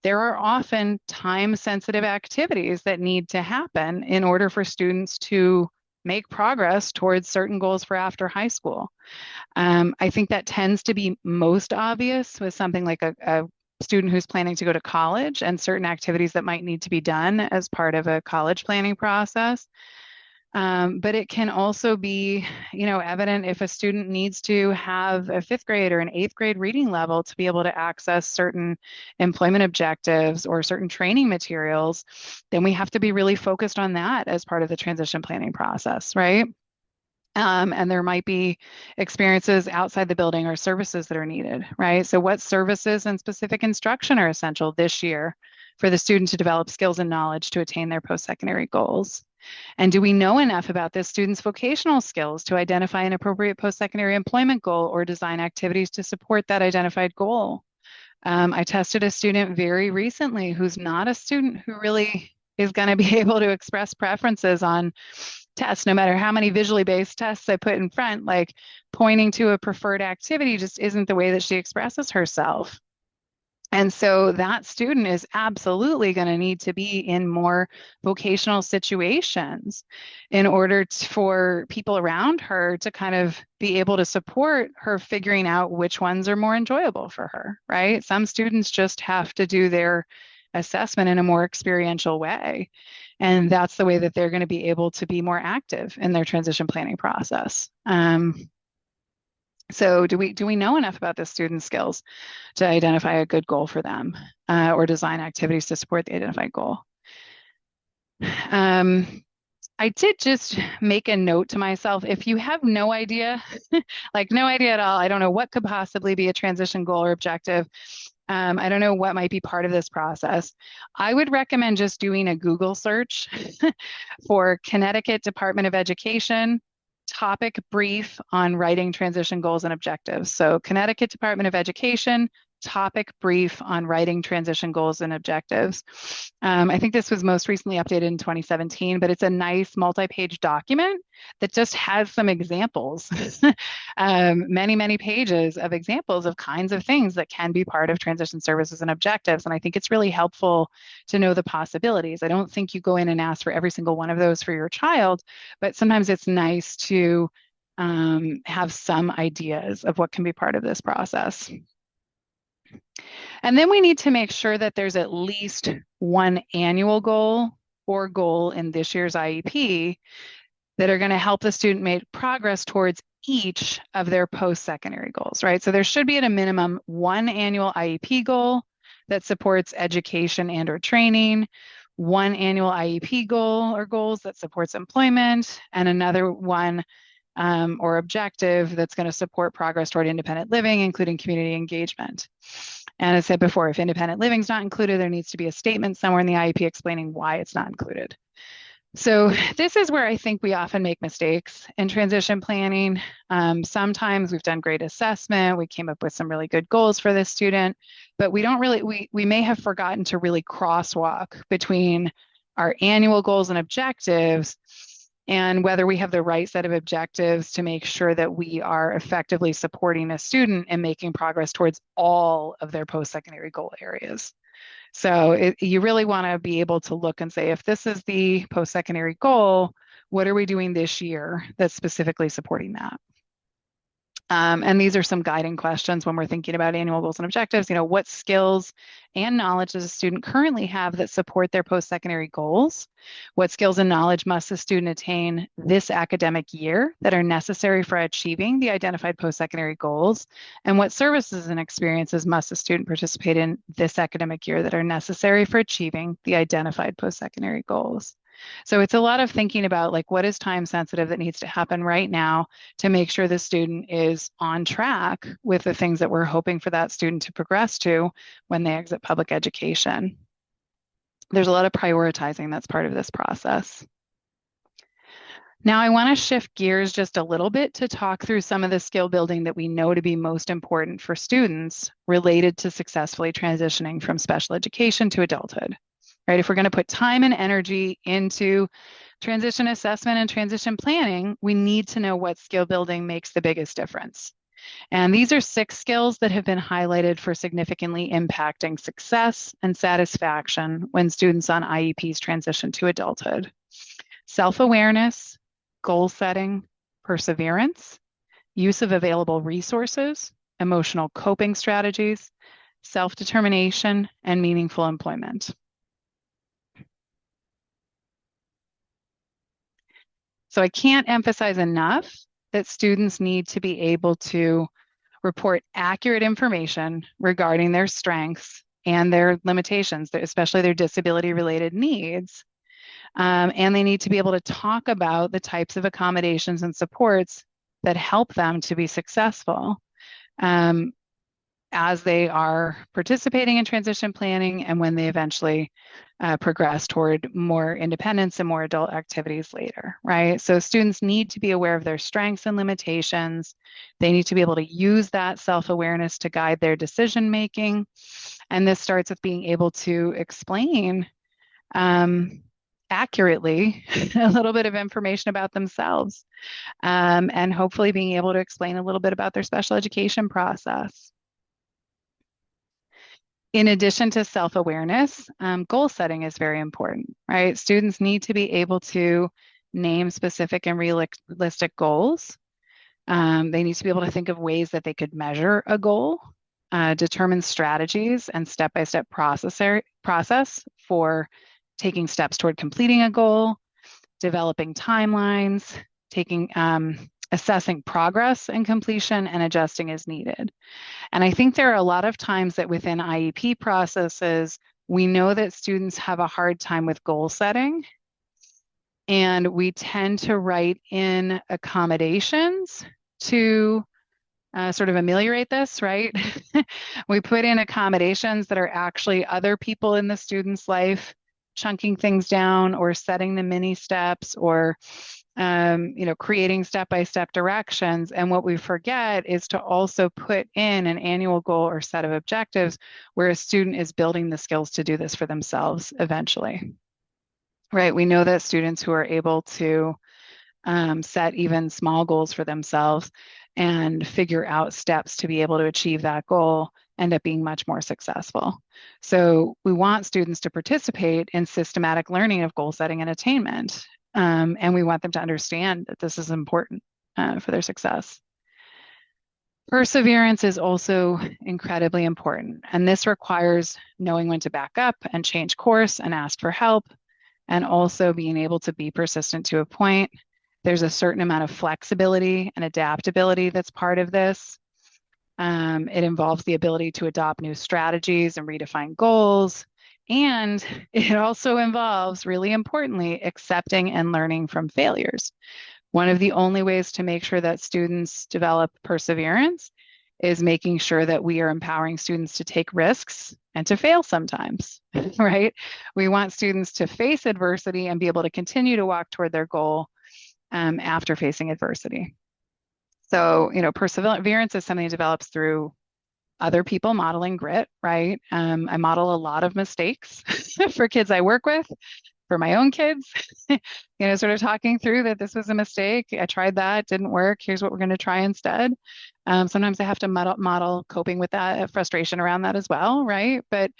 There are often time-sensitive activities that need to happen in order for students to make progress towards certain goals for after high school. I think that tends to be most obvious with something like a student who's planning to go to college and certain activities that might need to be done as part of a college planning process. But it can also be, evident if a student needs to have a fifth grade or an eighth grade reading level to be able to access certain employment objectives or certain training materials, then we have to be really focused on that as part of the transition planning process, right? And there might be experiences outside the building or services that are needed, right? So what services and specific instruction are essential this year for the student to develop skills and knowledge to attain their post-secondary goals? And do we know enough about this student's vocational skills to identify an appropriate post-secondary employment goal or design activities to support that identified goal? I tested a student very recently who's not a student who really is going to be able to express preferences on tests, no matter how many visually based tests I put in front, like pointing to a preferred activity just isn't the way that she expresses herself. And so that student is absolutely going to need to be in more vocational situations in order for people around her to kind of be able to support her figuring out which ones are more enjoyable for her, right? Some students just have to do their assessment in a more experiential way. And that's the way that they're going to be able to be more active in their transition planning process. So do we know enough about the student skills to identify a good goal for them or design activities to support the identified goal? I did just make a note to myself. If you have no idea, like no idea at all, I don't know what could possibly be a transition goal or objective. I don't know what might be part of this process. I would recommend just doing a Google search for Connecticut Department of Education topic brief on writing transition goals and objectives. So Connecticut Department of Education topic brief on writing transition goals and objectives. I think this was most recently updated in 2017, but it's a nice multi-page document that just has some examples, many, many pages of examples of kinds of things that can be part of transition services and objectives. And I think it's really helpful to know the possibilities. I don't think you go in and ask for every single one of those for your child, but sometimes it's nice to have some ideas of what can be part of this process. And then we need to make sure that there's at least one annual goal or goal in this year's IEP that are going to help the student make progress towards each of their post-secondary goals, right? So there should be at a minimum one annual IEP goal that supports education and or training, one annual IEP goal or goals that supports employment, and another one or objective that's going to support progress toward independent living, including community engagement. And as I said before, if independent living is not included, there needs to be a statement somewhere in the IEP explaining why it's not included. So this is where I think we often make mistakes in transition planning. Sometimes we've done great assessment, we came up with some really good goals for this student, but we don't really, we may have forgotten to really crosswalk between our annual goals and objectives and whether we have the right set of objectives to make sure that we are effectively supporting a student and making progress towards all of their post-secondary goal areas. So you really want to be able to look and say, if this is the post-secondary goal, what are we doing this year that's specifically supporting that? And these are some guiding questions when we're thinking about annual goals and objectives. You know, what skills and knowledge does a student currently have that support their post-secondary goals? What skills and knowledge must the student attain this academic year that are necessary for achieving the identified post-secondary goals? And what services and experiences must the student participate in this academic year that are necessary for achieving the identified post-secondary goals? So it's a lot of thinking about like what is time sensitive that needs to happen right now to make sure the student is on track with the things that we're hoping for that student to progress to when they exit public education. There's a lot of prioritizing that's part of this process. Now I want to shift gears just a little bit to talk through some of the skill building that we know to be most important for students related to successfully transitioning from special education to adulthood. Right? If we're going to put time and energy into transition assessment and transition planning, we need to know what skill building makes the biggest difference. And these are 6 skills that have been highlighted for significantly impacting success and satisfaction when students on IEPs transition to adulthood. Self-awareness, goal setting, perseverance, use of available resources, emotional coping strategies, self-determination, and meaningful employment. So I can't emphasize enough that students need to be able to report accurate information regarding their strengths and their limitations, especially their disability-related needs. And they need to be able to talk about the types of accommodations and supports that help them to be successful. as they are participating in transition planning and when they eventually progress toward more independence and more adult activities later, right? So students need to be aware of their strengths and limitations. They need to be able to use that self-awareness to guide their decision making. And this starts with being able to explain um, accurately a little bit of information about themselves, and hopefully being able to explain a little bit about their special education process. In addition to self-awareness, goal setting is very important, right? Students need to be able to name specific and realistic goals. They need to be able to think of ways that they could measure a goal, determine strategies and step-by-step process for taking steps toward completing a goal, developing timelines, taking assessing progress and completion, and adjusting as needed. And I think there are a lot of times that within IEP processes, we know that students have a hard time with goal setting, and we tend to write in accommodations to sort of ameliorate this, right? We put in accommodations that are actually other people in the student's life chunking things down or setting the mini steps or creating step-by-step directions. And what we forget is to also put in an annual goal or set of objectives where a student is building the skills to do this for themselves eventually, right? We know that students who are able to set even small goals for themselves and figure out steps to be able to achieve that goal end up being much more successful. So we want students to participate in systematic learning of goal setting and attainment. And we want them to understand that this is important for their success. Perseverance is also incredibly important. And this requires knowing when to back up and change course and ask for help, and also being able to be persistent to a point. There's a certain amount of flexibility and adaptability that's part of this. It involves the ability to adopt new strategies and redefine goals. And it also involves, really importantly, accepting and learning from failures. One of the only ways to make sure that students develop perseverance is making sure that we are empowering students to take risks and to fail sometimes, right? We want students to face adversity and be able to continue to walk toward their goal after facing adversity. So, perseverance is something that develops through other people modeling grit, right? I model a lot of mistakes for kids I work with, for my own kids, sort of talking through that this was a mistake. I tried that, didn't work. Here's what we're going to try instead. Sometimes I have to model coping with that frustration around that as well, right? But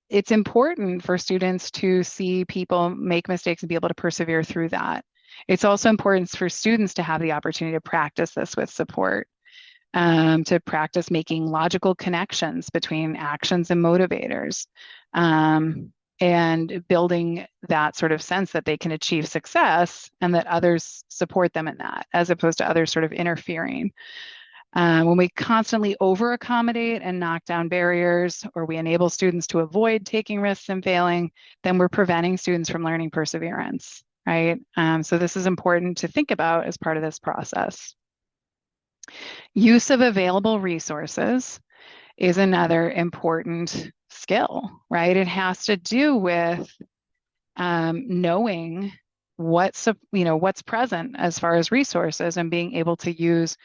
it's important for students to see people make mistakes and be able to persevere through that. It's also important for students to have the opportunity to practice this with support, to practice making logical connections between actions and motivators, and building that sort of sense that they can achieve success and that others support them in that, as opposed to others sort of interfering. When we constantly over accommodate and knock down barriers, or we enable students to avoid taking risks and failing, then we're preventing students from learning perseverance, right? So this is important to think about as part of this process. Use of available resources is another important skill, right? It has to do with knowing what's present as far as resources and being able to use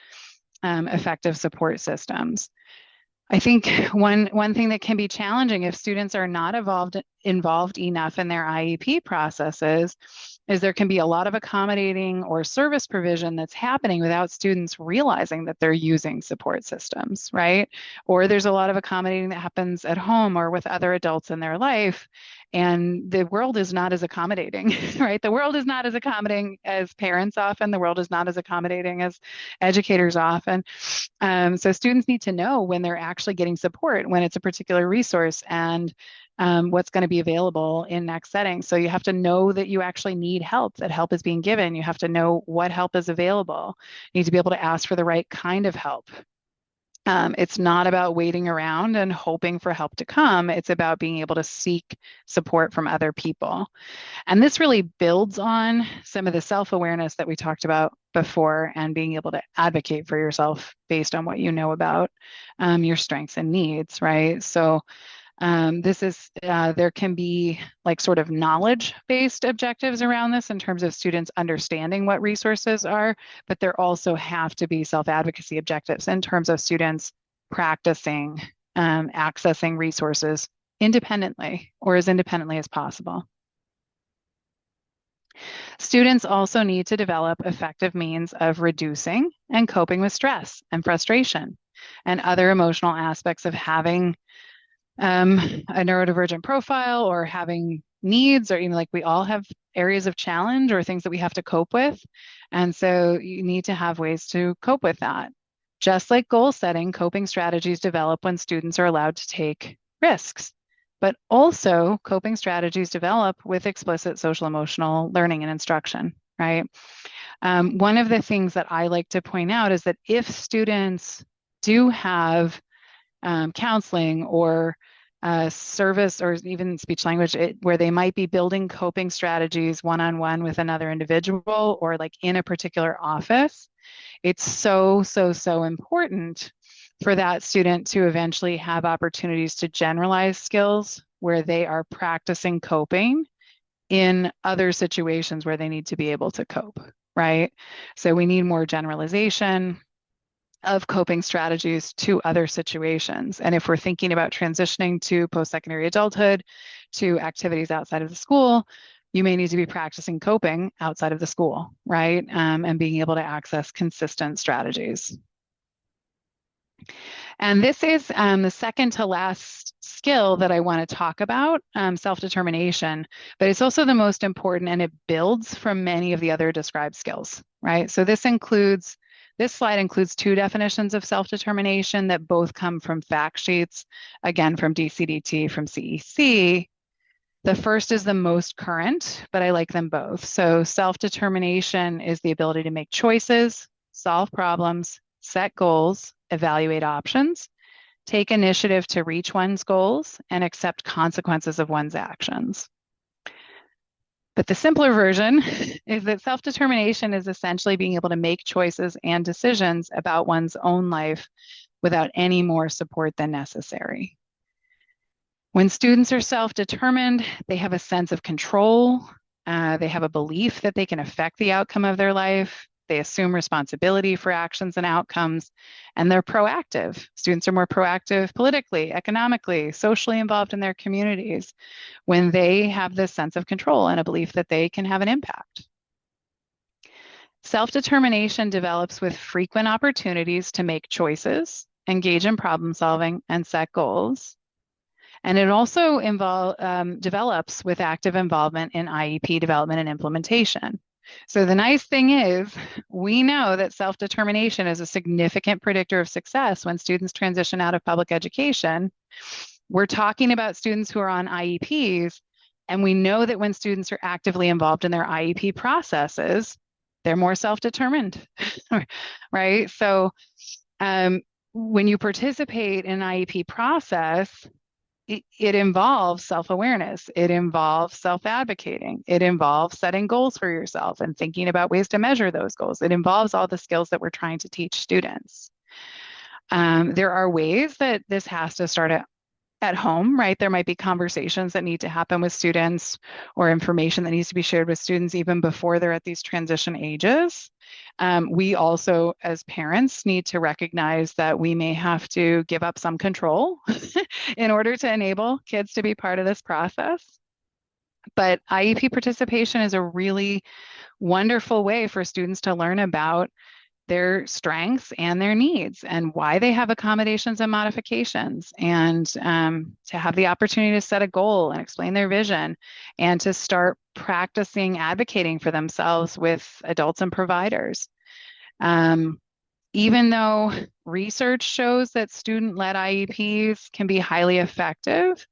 effective support systems. I think one thing that can be challenging if students are not involved enough in their IEP processes is there can be a lot of accommodating or service provision that's happening without students realizing that they're using support systems, right? Or there's a lot of accommodating that happens at home or with other adults in their life, and the world is not as accommodating, right? The world is not as accommodating as parents often. The world is not as accommodating as educators often. So students need to know when they're actually getting support, when it's a particular resource, and what's going to be available in next settings. So you have to know that you actually need help, that help is being given. You have to know what help is available. You need to be able to ask for the right kind of help. It's not about waiting around and hoping for help to come. It's about being able to seek support from other people. And this really builds on some of the self-awareness that we talked about before and being able to advocate for yourself based on what you know about your strengths and needs, right? So there can be like sort of knowledge-based objectives around this in terms of students understanding what resources are, but there also have to be self-advocacy objectives in terms of students practicing accessing resources independently or as independently as possible. Students also need to develop effective means of reducing and coping with stress and frustration and other emotional aspects of having a neurodivergent profile or having needs, or even like we all have areas of challenge or things that we have to cope with. And so you need to have ways to cope with that. Just like goal setting, coping strategies develop when students are allowed to take risks. But also, coping strategies develop with explicit social emotional learning and instruction, right? One of the things that I like to point out is that if students do have counseling or service or even speech language where they might be building coping strategies one-on-one with another individual or like in a particular office, it's so important for that student to eventually have opportunities to generalize skills where they are practicing coping in other situations where they need to be able to cope, right? So we need more generalization of coping strategies to other situations. And if we're thinking about transitioning to post-secondary adulthood, to activities outside of the school, you may need to be practicing coping outside of the school, right? And being able to access consistent strategies. And this is the second to last skill that I want to talk about, self-determination, but it's also the most important and it builds from many of the other described skills, right? So this slide includes two definitions of self-determination that both come from fact sheets, again, from DCDT, from CEC. The first is the most current, but I like them both. So self-determination is the ability to make choices, solve problems, set goals, evaluate options, take initiative to reach one's goals, and accept consequences of one's actions. But the simpler version is that self-determination is essentially being able to make choices and decisions about one's own life without any more support than necessary. When students are self-determined, they have a sense of control. They have a belief that they can affect the outcome of their life. They assume responsibility for actions and outcomes, and they're proactive. Students are more proactive politically, economically, socially involved in their communities when they have this sense of control and a belief that they can have an impact. Self-determination develops with frequent opportunities to make choices, engage in problem solving, and set goals. And it also develops with active involvement in IEP development and implementation. So the nice thing is, we know that self-determination is a significant predictor of success when students transition out of public education. We're talking about students who are on IEPs, and we know that when students are actively involved in their IEP processes, they're more self-determined, right? So when you participate in an IEP process, it involves self-awareness. It involves self-advocating. It involves setting goals for yourself and thinking about ways to measure those goals. It involves all the skills that we're trying to teach students. There are ways that this has to start at home, right? There might be conversations that need to happen with students or information that needs to be shared with students even before they're at these transition ages. We also, as parents, need to recognize that we may have to give up some control in order to enable kids to be part of this process. But IEP participation is a really wonderful way for students to learn about their strengths and their needs and why they have accommodations and modifications, and to have the opportunity to set a goal and explain their vision and to start practicing advocating for themselves with adults and providers. Even though research shows that student-led IEPs can be highly effective,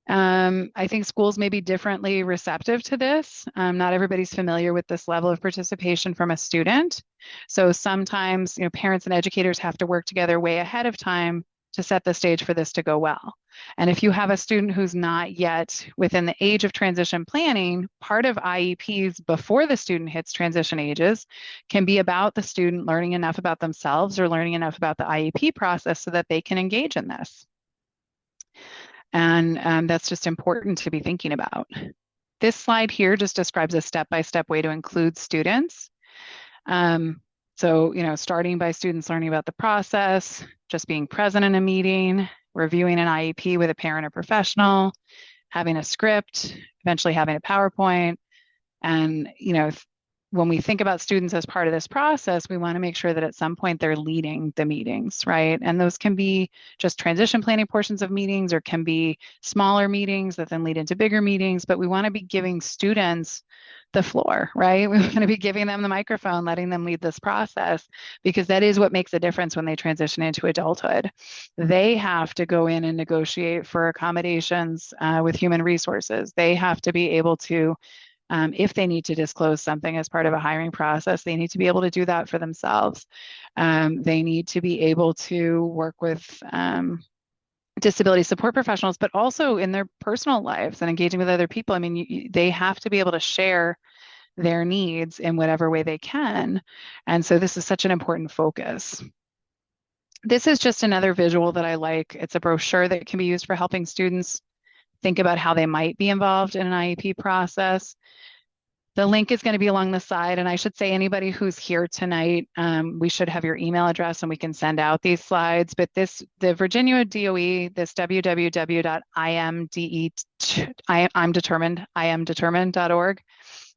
I think schools may be differently receptive to this. Not everybody's familiar with this level of participation from a student. So sometimes, parents and educators have to work together way ahead of time to set the stage for this to go well. And if you have a student who's not yet within the age of transition planning, part of IEPs before the student hits transition ages can be about the student learning enough about themselves or learning enough about the IEP process so that they can engage in this. And that's just important to be thinking about. This slide here just describes a step-by-step way to include students. So, starting by students learning about the process, just being present in a meeting, reviewing an IEP with a parent or professional, having a script, eventually having a PowerPoint. And, when we think about students as part of this process, we want to make sure that at some point they're leading the meetings, right? And those can be just transition planning portions of meetings or can be smaller meetings that then lead into bigger meetings. But we want to be giving students the floor, right? We want to be giving them the microphone, letting them lead this process, because that is what makes a difference when they transition into adulthood. They have to go in and negotiate for accommodations with human resources. They have to be able to if they need to disclose something as part of a hiring process, they need to be able to do that for themselves. They need to be able to work with disability support professionals, but also in their personal lives and engaging with other people. I mean, they have to be able to share their needs in whatever way they can. And so this is such an important focus. This is just another visual that I like. It's a brochure that can be used for helping students think about how they might be involved in an IEP process. The link is going to be along the side. And I should say anybody who's here tonight, we should have your email address and we can send out these slides. But the Virginia DOE, this www.imdetermined.org,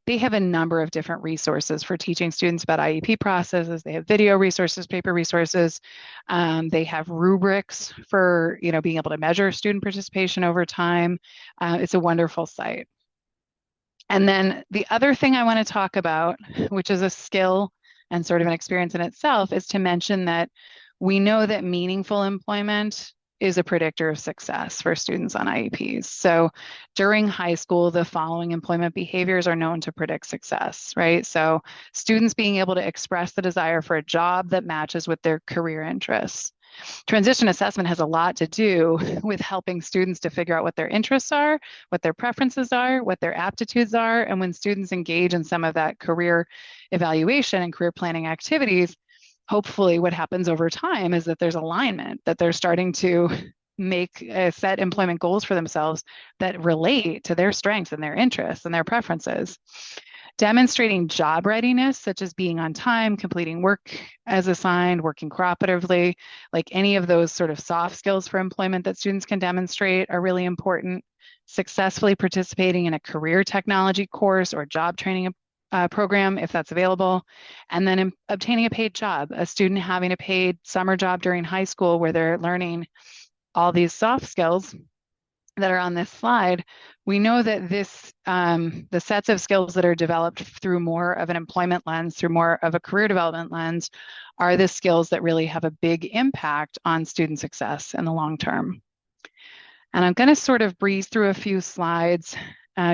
they have a number of different resources for teaching students about IEP processes. They have video resources, paper resources. They have rubrics for, being able to measure student participation over time. It's a wonderful site. And then the other thing I want to talk about, which is a skill and sort of an experience in itself, is to mention that we know that meaningful employment is a predictor of success for students on IEPs. So during high school, the following employment behaviors are known to predict success, right? So students being able to express the desire for a job that matches with their career interests. Transition assessment has a lot to do with helping students to figure out what their interests are, what their preferences are, what their aptitudes are. And when students engage in some of that career evaluation and career planning activities, hopefully what happens over time is that there's alignment, that they're starting to make set employment goals for themselves that relate to their strengths and their interests and their preferences. Demonstrating job readiness, such as being on time, completing work as assigned, working cooperatively, like any of those sort of soft skills for employment that students can demonstrate are really important. Successfully participating in a career technology course or job training program, if that's available, and then obtaining a paid job, a student having a paid summer job during high school where they're learning all these soft skills that are on this slide. We know that the sets of skills that are developed through more of an employment lens, through more of a career development lens, are the skills that really have a big impact on student success in the long term. And I'm going to sort of breeze through a few slides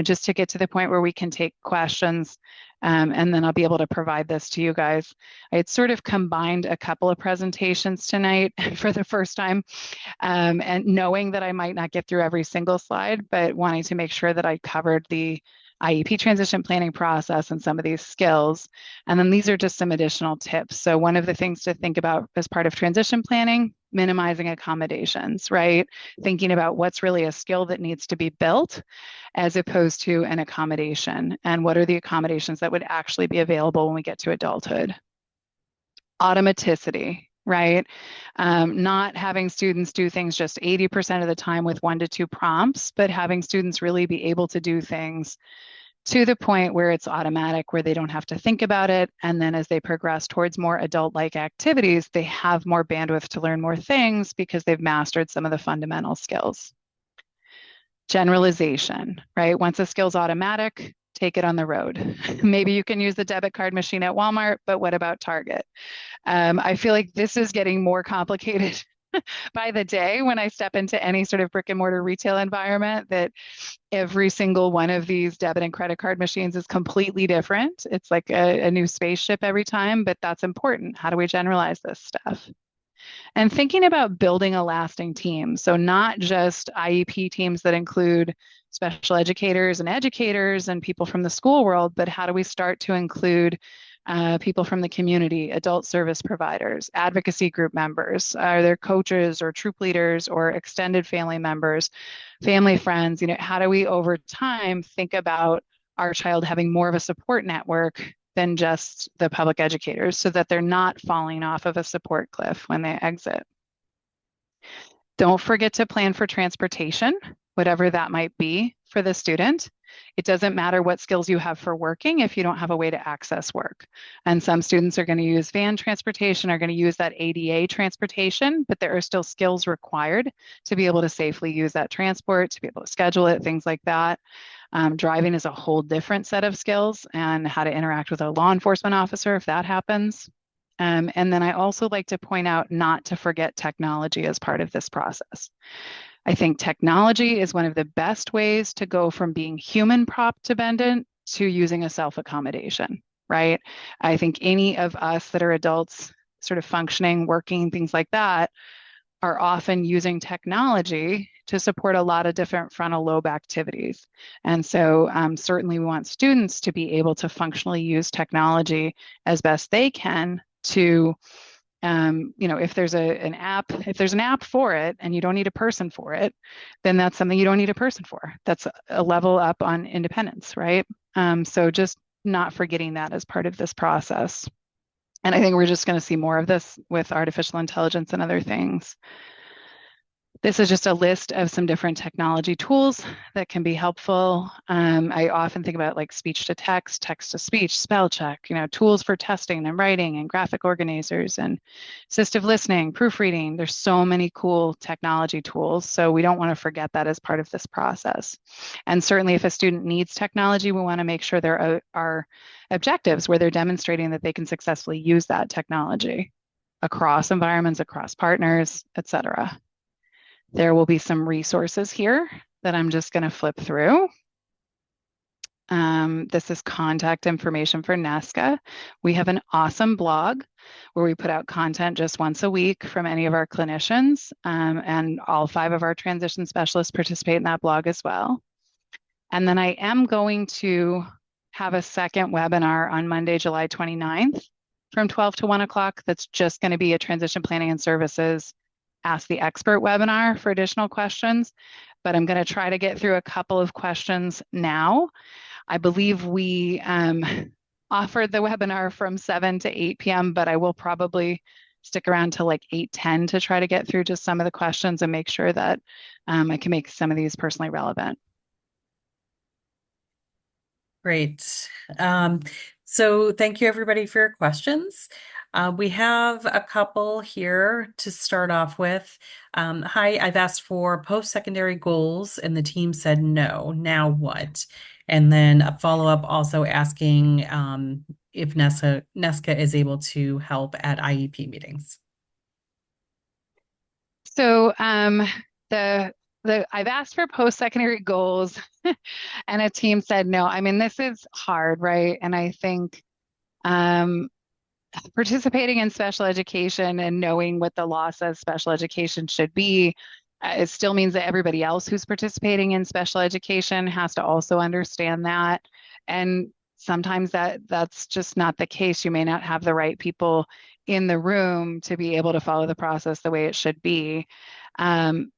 just to get to the point where we can take questions. And then I'll be able to provide this to you guys. I had sort of combined a couple of presentations tonight for the first time, and knowing that I might not get through every single slide, but wanting to make sure that I covered the IEP transition planning process and some of these skills. And then these are just some additional tips. So one of the things to think about as part of transition planning, minimizing accommodations, right? Thinking about what's really a skill that needs to be built as opposed to an accommodation, and what are the accommodations that would actually be available when we get to adulthood. Automaticity, right? Not having students do things just 80% of the time with 1 to 2 prompts, but having students really be able to do things to the point where it's automatic, where they don't have to think about it. And then as they progress towards more adult-like activities, they have more bandwidth to learn more things because they've mastered some of the fundamental skills. Generalization, right? Once a skill's automatic, take it on the road. Maybe you can use the debit card machine at Walmart, but what about Target? I feel like this is getting more complicated by the day when I step into any sort of brick and mortar retail environment, that every single one of these debit and credit card machines is completely different. It's like a new spaceship every time, but that's important. How do we generalize this stuff? And thinking about building a lasting team. So, not just IEP teams that include special educators and educators and people from the school world, but how do we start to include people from the community, adult service providers, advocacy group members, are there coaches or troop leaders or extended family members, family friends? How do we over time think about our child having more of a support network than just the public educators so that they're not falling off of a support cliff when they exit? Don't forget to plan for transportation, whatever that might be for the student. It doesn't matter what skills you have for working if you don't have a way to access work. And some students are going to use van transportation, are going to use that ADA transportation, but there are still skills required to be able to safely use that transport, to be able to schedule it, things like that. Driving is a whole different set of skills, and how to interact with a law enforcement officer if that happens. And then I also like to point out not to forget technology as part of this process. I think technology is one of the best ways to go from being human prop dependent to using a self-accommodation, right? I think any of us that are adults, sort of functioning, working, things like that, are often using technology to support a lot of different frontal lobe activities. And so certainly we want students to be able to functionally use technology as best they can to if there's an app for it and you don't need a person for it, then that's something you don't need a person for. That's a level up on independence, right? So just not forgetting that as part of this process. And I think we're just going to see more of this with artificial intelligence and other things. This is just a list of some different technology tools that can be helpful. I often think about like speech to text, text to speech, spell check, tools for testing and writing and graphic organizers and assistive listening, proofreading. There's so many cool technology tools. So we don't want to forget that as part of this process. And certainly if a student needs technology, we want to make sure there are objectives where they're demonstrating that they can successfully use that technology across environments, across partners, et cetera. There will be some resources here that I'm just going to flip through. This is contact information for NESCA. We have an awesome blog where we put out content just once a week from any of our clinicians, and all 5 of our transition specialists participate in that blog as well. And then I am going to have a second webinar on Monday, July 29th from 12 to 1 o'clock. That's just going to be a transition planning and services Ask the Expert webinar for additional questions, but I'm going to try to get through a couple of questions now. I believe we offered the webinar from 7 to 8 p.m., but I will probably stick around till like 8:10 to try to get through just some of the questions and make sure that I can make some of these personally relevant. Great. So thank you everybody for your questions. We have a couple here to start off with. Hi, I've asked for post-secondary goals and the team said no. Now what? And then a follow-up also asking if NESCA is able to help at IEP meetings. So the I've asked for post-secondary goals and a team said no. I mean, this is hard, right? And I think participating in special education and knowing what the law says special education should be, it still means that everybody else who's participating in special education has to also understand that. And sometimes that's just not the case. You may not have the right people in the room to be able to follow the process the way it should be.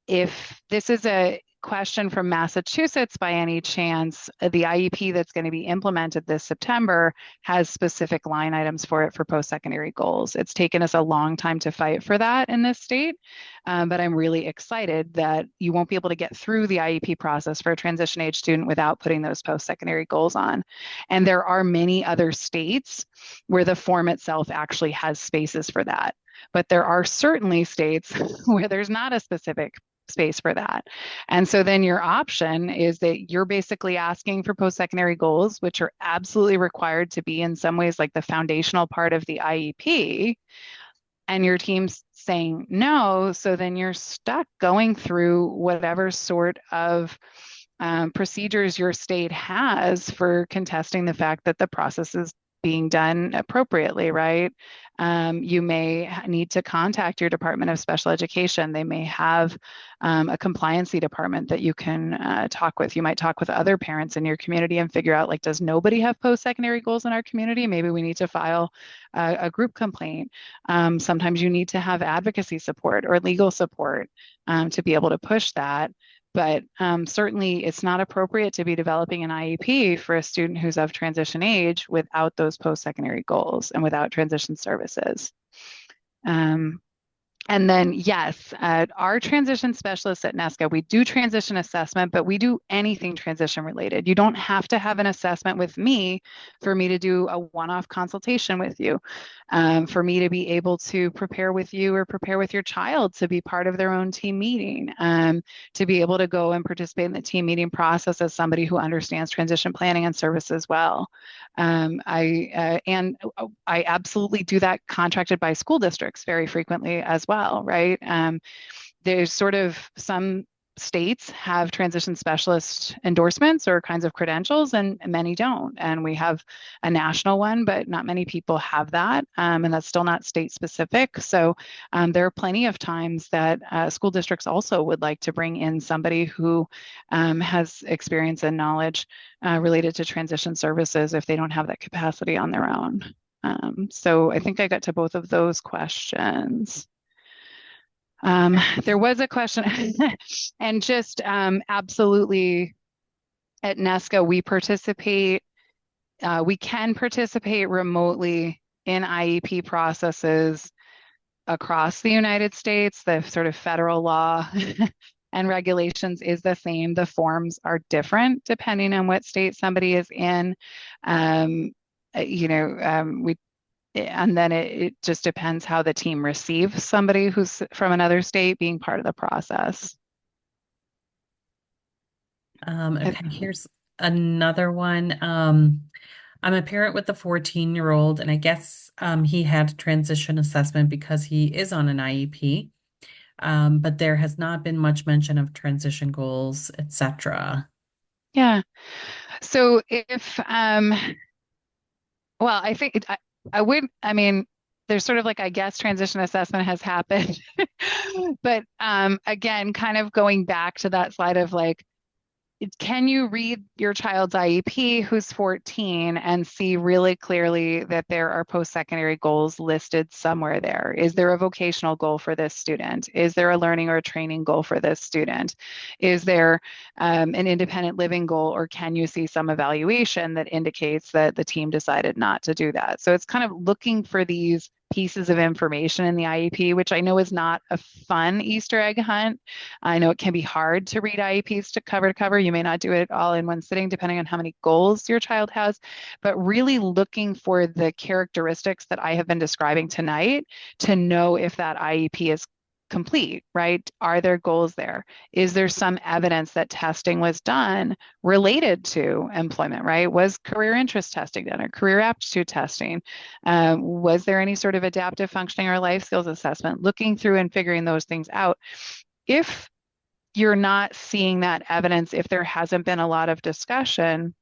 If this is a question from Massachusetts by any chance, the IEP that's going to be implemented this September has specific line items for it for post-secondary goals. It's taken us a long time to fight for that in this state, but I'm really excited that you won't be able to get through the IEP process for a transition age student without putting those post-secondary goals on. And there are many other states where the form itself actually has spaces for that. But there are certainly states where there's not a specific space for that. And so then your option is that you're basically asking for post-secondary goals, which are absolutely required to be in some ways like the foundational part of the IEP. and your team's saying no, so then you're stuck going through whatever sort of procedures your state has for contesting the fact that the process is being done appropriately, right? You may need to contact your Department of Special Education. They may have a compliancy department that you can talk with. You might talk with other parents in your community and figure out, like, does nobody have post-secondary goals in our community? Maybe we need to file a group complaint. Sometimes you need to have advocacy support or legal support to be able to push that. But certainly, it's not appropriate to be developing an IEP for a student who's of transition age without those post-secondary goals and without transition services. Um, and then, yes, our transition specialists at NESCA, we do transition assessment, but we do anything transition related. You don't have to have an assessment with me for me to do a one-off consultation with you, for me to be able to prepare with you or prepare with your child to be part of their own team meeting, to be able to go and participate in the team meeting process as somebody who understands transition planning and services well. I absolutely do that contracted by school districts very frequently as well, right? There's sort of some states have transition specialist endorsements or kinds of credentials, and many don't. And we have a national one, but not many people have that. And that's still not state specific. So there are plenty of times that school districts also would like to bring in somebody who has experience and knowledge related to transition services if they don't have that capacity on their own. So I think I got to both of those questions. There was a question, and just absolutely at NESCA, we can participate remotely in IEP processes across the United States. The sort of federal law and regulations is the same. The forms are different depending on what state somebody is in. Um, we and then it just depends how the team receives somebody who's from another state being part of the process. Okay, here's another one. I'm a parent with a 14-year-old, and I guess he had a transition assessment because he is on an IEP. But there has not been much mention of transition goals, etc. Yeah. So well, I think I would, I mean, there's sort of like, I guess transition assessment has happened. But again, kind of going back to that slide of like, can you read your child's IEP who's 14 and see really clearly that there are post-secondary goals listed somewhere there? Is there a vocational goal for this student? Is there a learning or a training goal for this student? Is there an independent living goal, or can you see some evaluation that indicates that the team decided not to do that? So it's kind of looking for these pieces of information in the IEP, which I know is not a fun Easter egg hunt. I know it can be hard to read IEPs to cover. You may not do it all in one sitting, depending on how many goals your child has, but really looking for the characteristics that I have been describing tonight to know if that IEP is complete, right? Are there goals there? Is there some evidence that testing was done related to employment, right? Was career interest testing done or career aptitude testing? Was there any sort of adaptive functioning or life skills assessment? Looking through and figuring those things out. If you're not seeing that evidence, if there hasn't been a lot of discussion,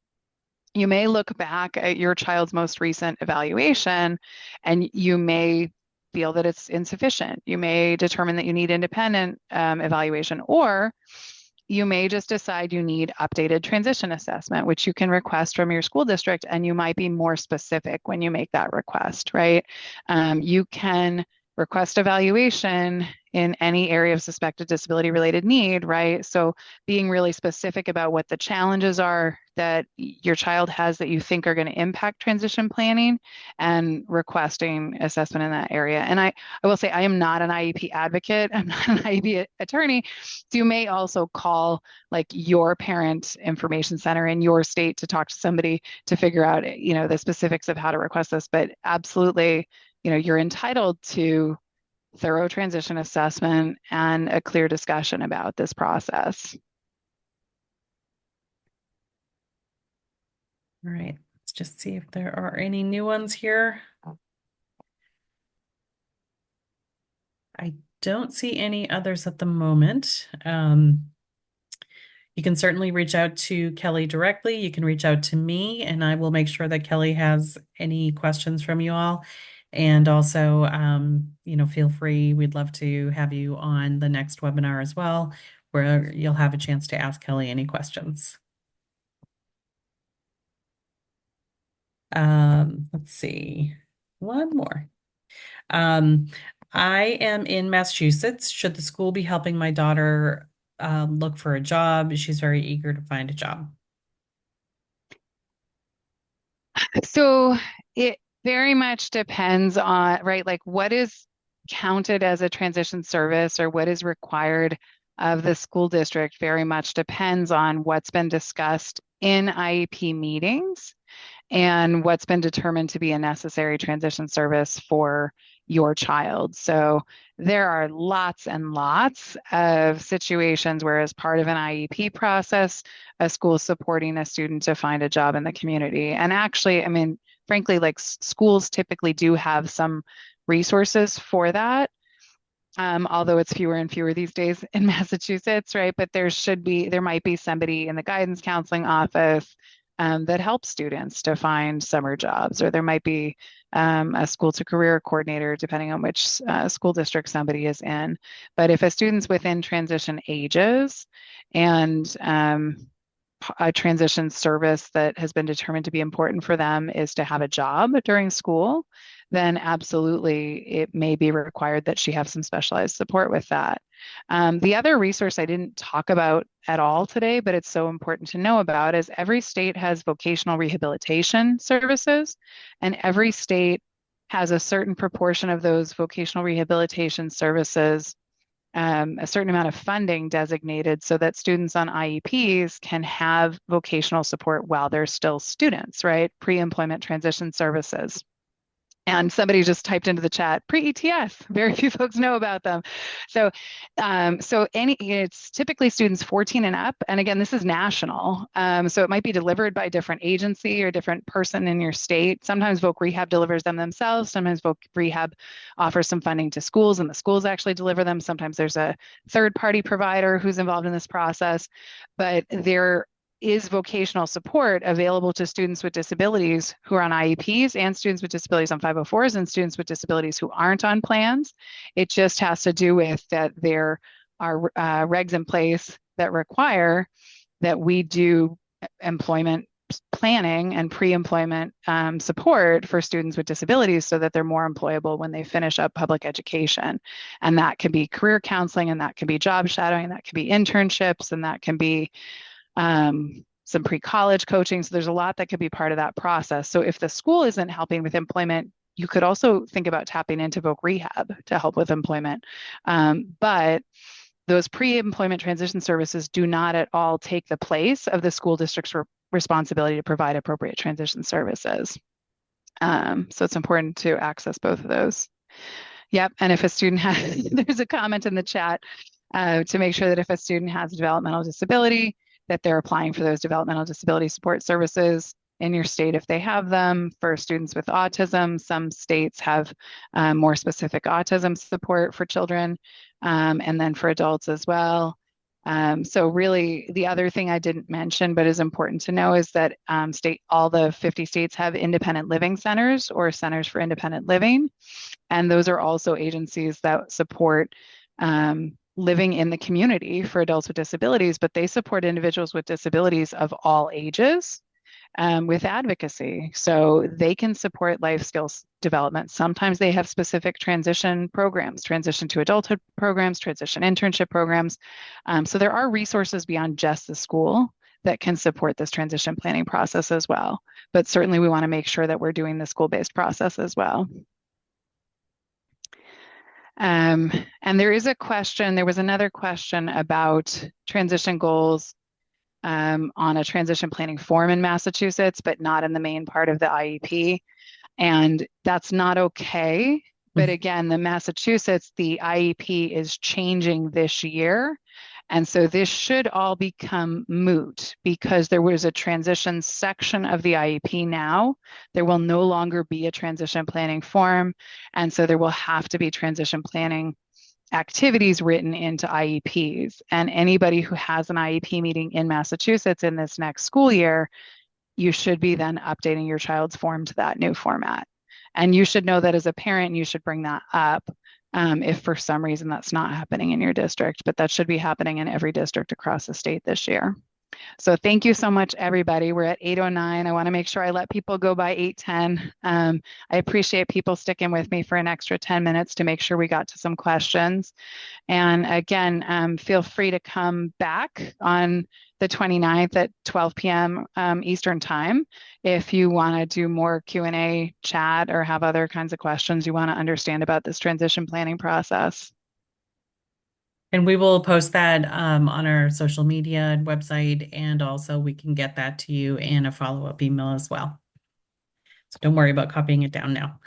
you may look back at your child's most recent evaluation and you may feel that it's insufficient. You may determine that you need independent evaluation, or you may just decide you need updated transition assessment, which you can request from your school district, and you might be more specific when you make that request, right? You can request evaluation in any area of suspected disability related need, right? So being really specific about what the challenges are that your child has that you think are going to impact transition planning, and requesting assessment in that area. And I will say I am not an IEP advocate. I'm not an IEP attorney. So you may also call like your parent information center in your state to talk to somebody to figure out, the specifics of how to request this. But absolutely, you're entitled to thorough transition assessment and a clear discussion about this process. All right, let's just see if there are any new ones here. I don't see any others at the moment. You can certainly reach out to Kelley directly. You can reach out to me, and I will make sure that Kelley has any questions from you all. And also, feel free. We'd love to have you on the next webinar as well, where you'll have a chance to ask Kelley any questions. Let's see. One more. Um, I am in Massachusetts. Should the school be helping my daughter look for a job? She's very eager to find a job. So it very much depends on, right, like what is counted as a transition service or what is required of the school district very much depends on what's been discussed in IEP meetings and what's been determined to be a necessary transition service for your child. So there are lots and lots of situations where, as part of an IEP process, a school is supporting a student to find a job in the community. And actually, I mean, frankly, like schools typically do have some resources for that. Although it's fewer and fewer these days in Massachusetts, right? But there might be somebody in the guidance counseling office that helps students to find summer jobs, or there might be a school to career coordinator, depending on which school district somebody is in. But if a student's within transition ages and a transition service that has been determined to be important for them is to have a job during school, then absolutely it may be required that she have some specialized support with that. The other resource I didn't talk about at all today, but it's so important to know about, is every state has vocational rehabilitation services, and every state has a certain proportion of those vocational rehabilitation services, a certain amount of funding designated so that students on IEPs can have vocational support while they're still students, right? Pre-employment transition services. And somebody just typed into the chat, pre-ETS. Very few folks know about them. So, it's typically students 14 and up. And again, this is national. So it might be delivered by a different agency or different person in your state. Sometimes Voc Rehab delivers them themselves. Sometimes Voc Rehab offers some funding to schools and the schools actually deliver them. Sometimes there's a third-party provider who's involved in this process. But there is vocational support available to students with disabilities who are on IEPs and students with disabilities on 504s and students with disabilities who aren't on plans. It just has to do with that there are regs in place that require that we do employment planning and pre-employment support for students with disabilities so that they're more employable when they finish up public education. And that can be career counseling, and that can be job shadowing, and that can be internships, and that can be some pre-college coaching. So there's a lot that could be part of that process. So if the school isn't helping with employment, you could also think about tapping into Voc Rehab to help with employment. But those pre-employment transition services do not at all take the place of the school district's responsibility to provide appropriate transition services. So it's important to access both of those. Yep, and if a student has, there's a comment in the chat to make sure that if a student has a developmental disability, that they're applying for those developmental disability support services in your state if they have them. For students with autism, some states have more specific autism support for children, and then for adults as well. So really, the other thing I didn't mention, but is important to know, is that all the 50 states have independent living centers or centers for independent living. And those are also agencies that support living in the community for adults with disabilities, but they support individuals with disabilities of all ages with advocacy. So they can support life skills development. Sometimes they have specific transition programs, transition to adulthood programs, transition internship programs. So there are resources beyond just the school that can support this transition planning process as well. But certainly we want to make sure that we're doing the school-based process as well. And there was another question about transition goals on a transition planning form in Massachusetts, but not in the main part of the IEP. And that's not okay. But again, the IEP is changing this year. And so this should all become moot because there was a transition section of the IEP now. There will no longer be a transition planning form. And so there will have to be transition planning activities written into IEPs. And anybody who has an IEP meeting in Massachusetts in this next school year, you should be then updating your child's form to that new format. And you should know that as a parent, you should bring that up if for some reason that's not happening in your district, but that should be happening in every district across the state this year. So thank you so much, everybody. We're at 8:09. I want to make sure I let people go by 8:10. I appreciate people sticking with me for an extra 10 minutes to make sure we got to some questions. And again, feel free to come back on the 29th at 12 p.m. Eastern time if you want to do more Q&A chat or have other kinds of questions you want to understand about this transition planning process. And we will post that on our social media and website, and also we can get that to you in a follow-up email as well. So don't worry about copying it down now.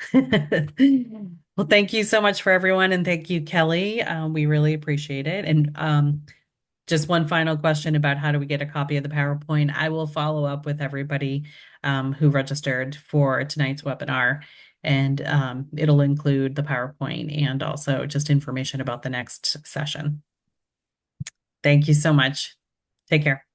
Well, thank you so much for everyone, and thank you, Kelley. We really appreciate it. And just one final question about how do we get a copy of the PowerPoint. I will follow up with everybody who registered for tonight's webinar, and it'll include the PowerPoint and also just information about the next session. Thank you so much. Take care.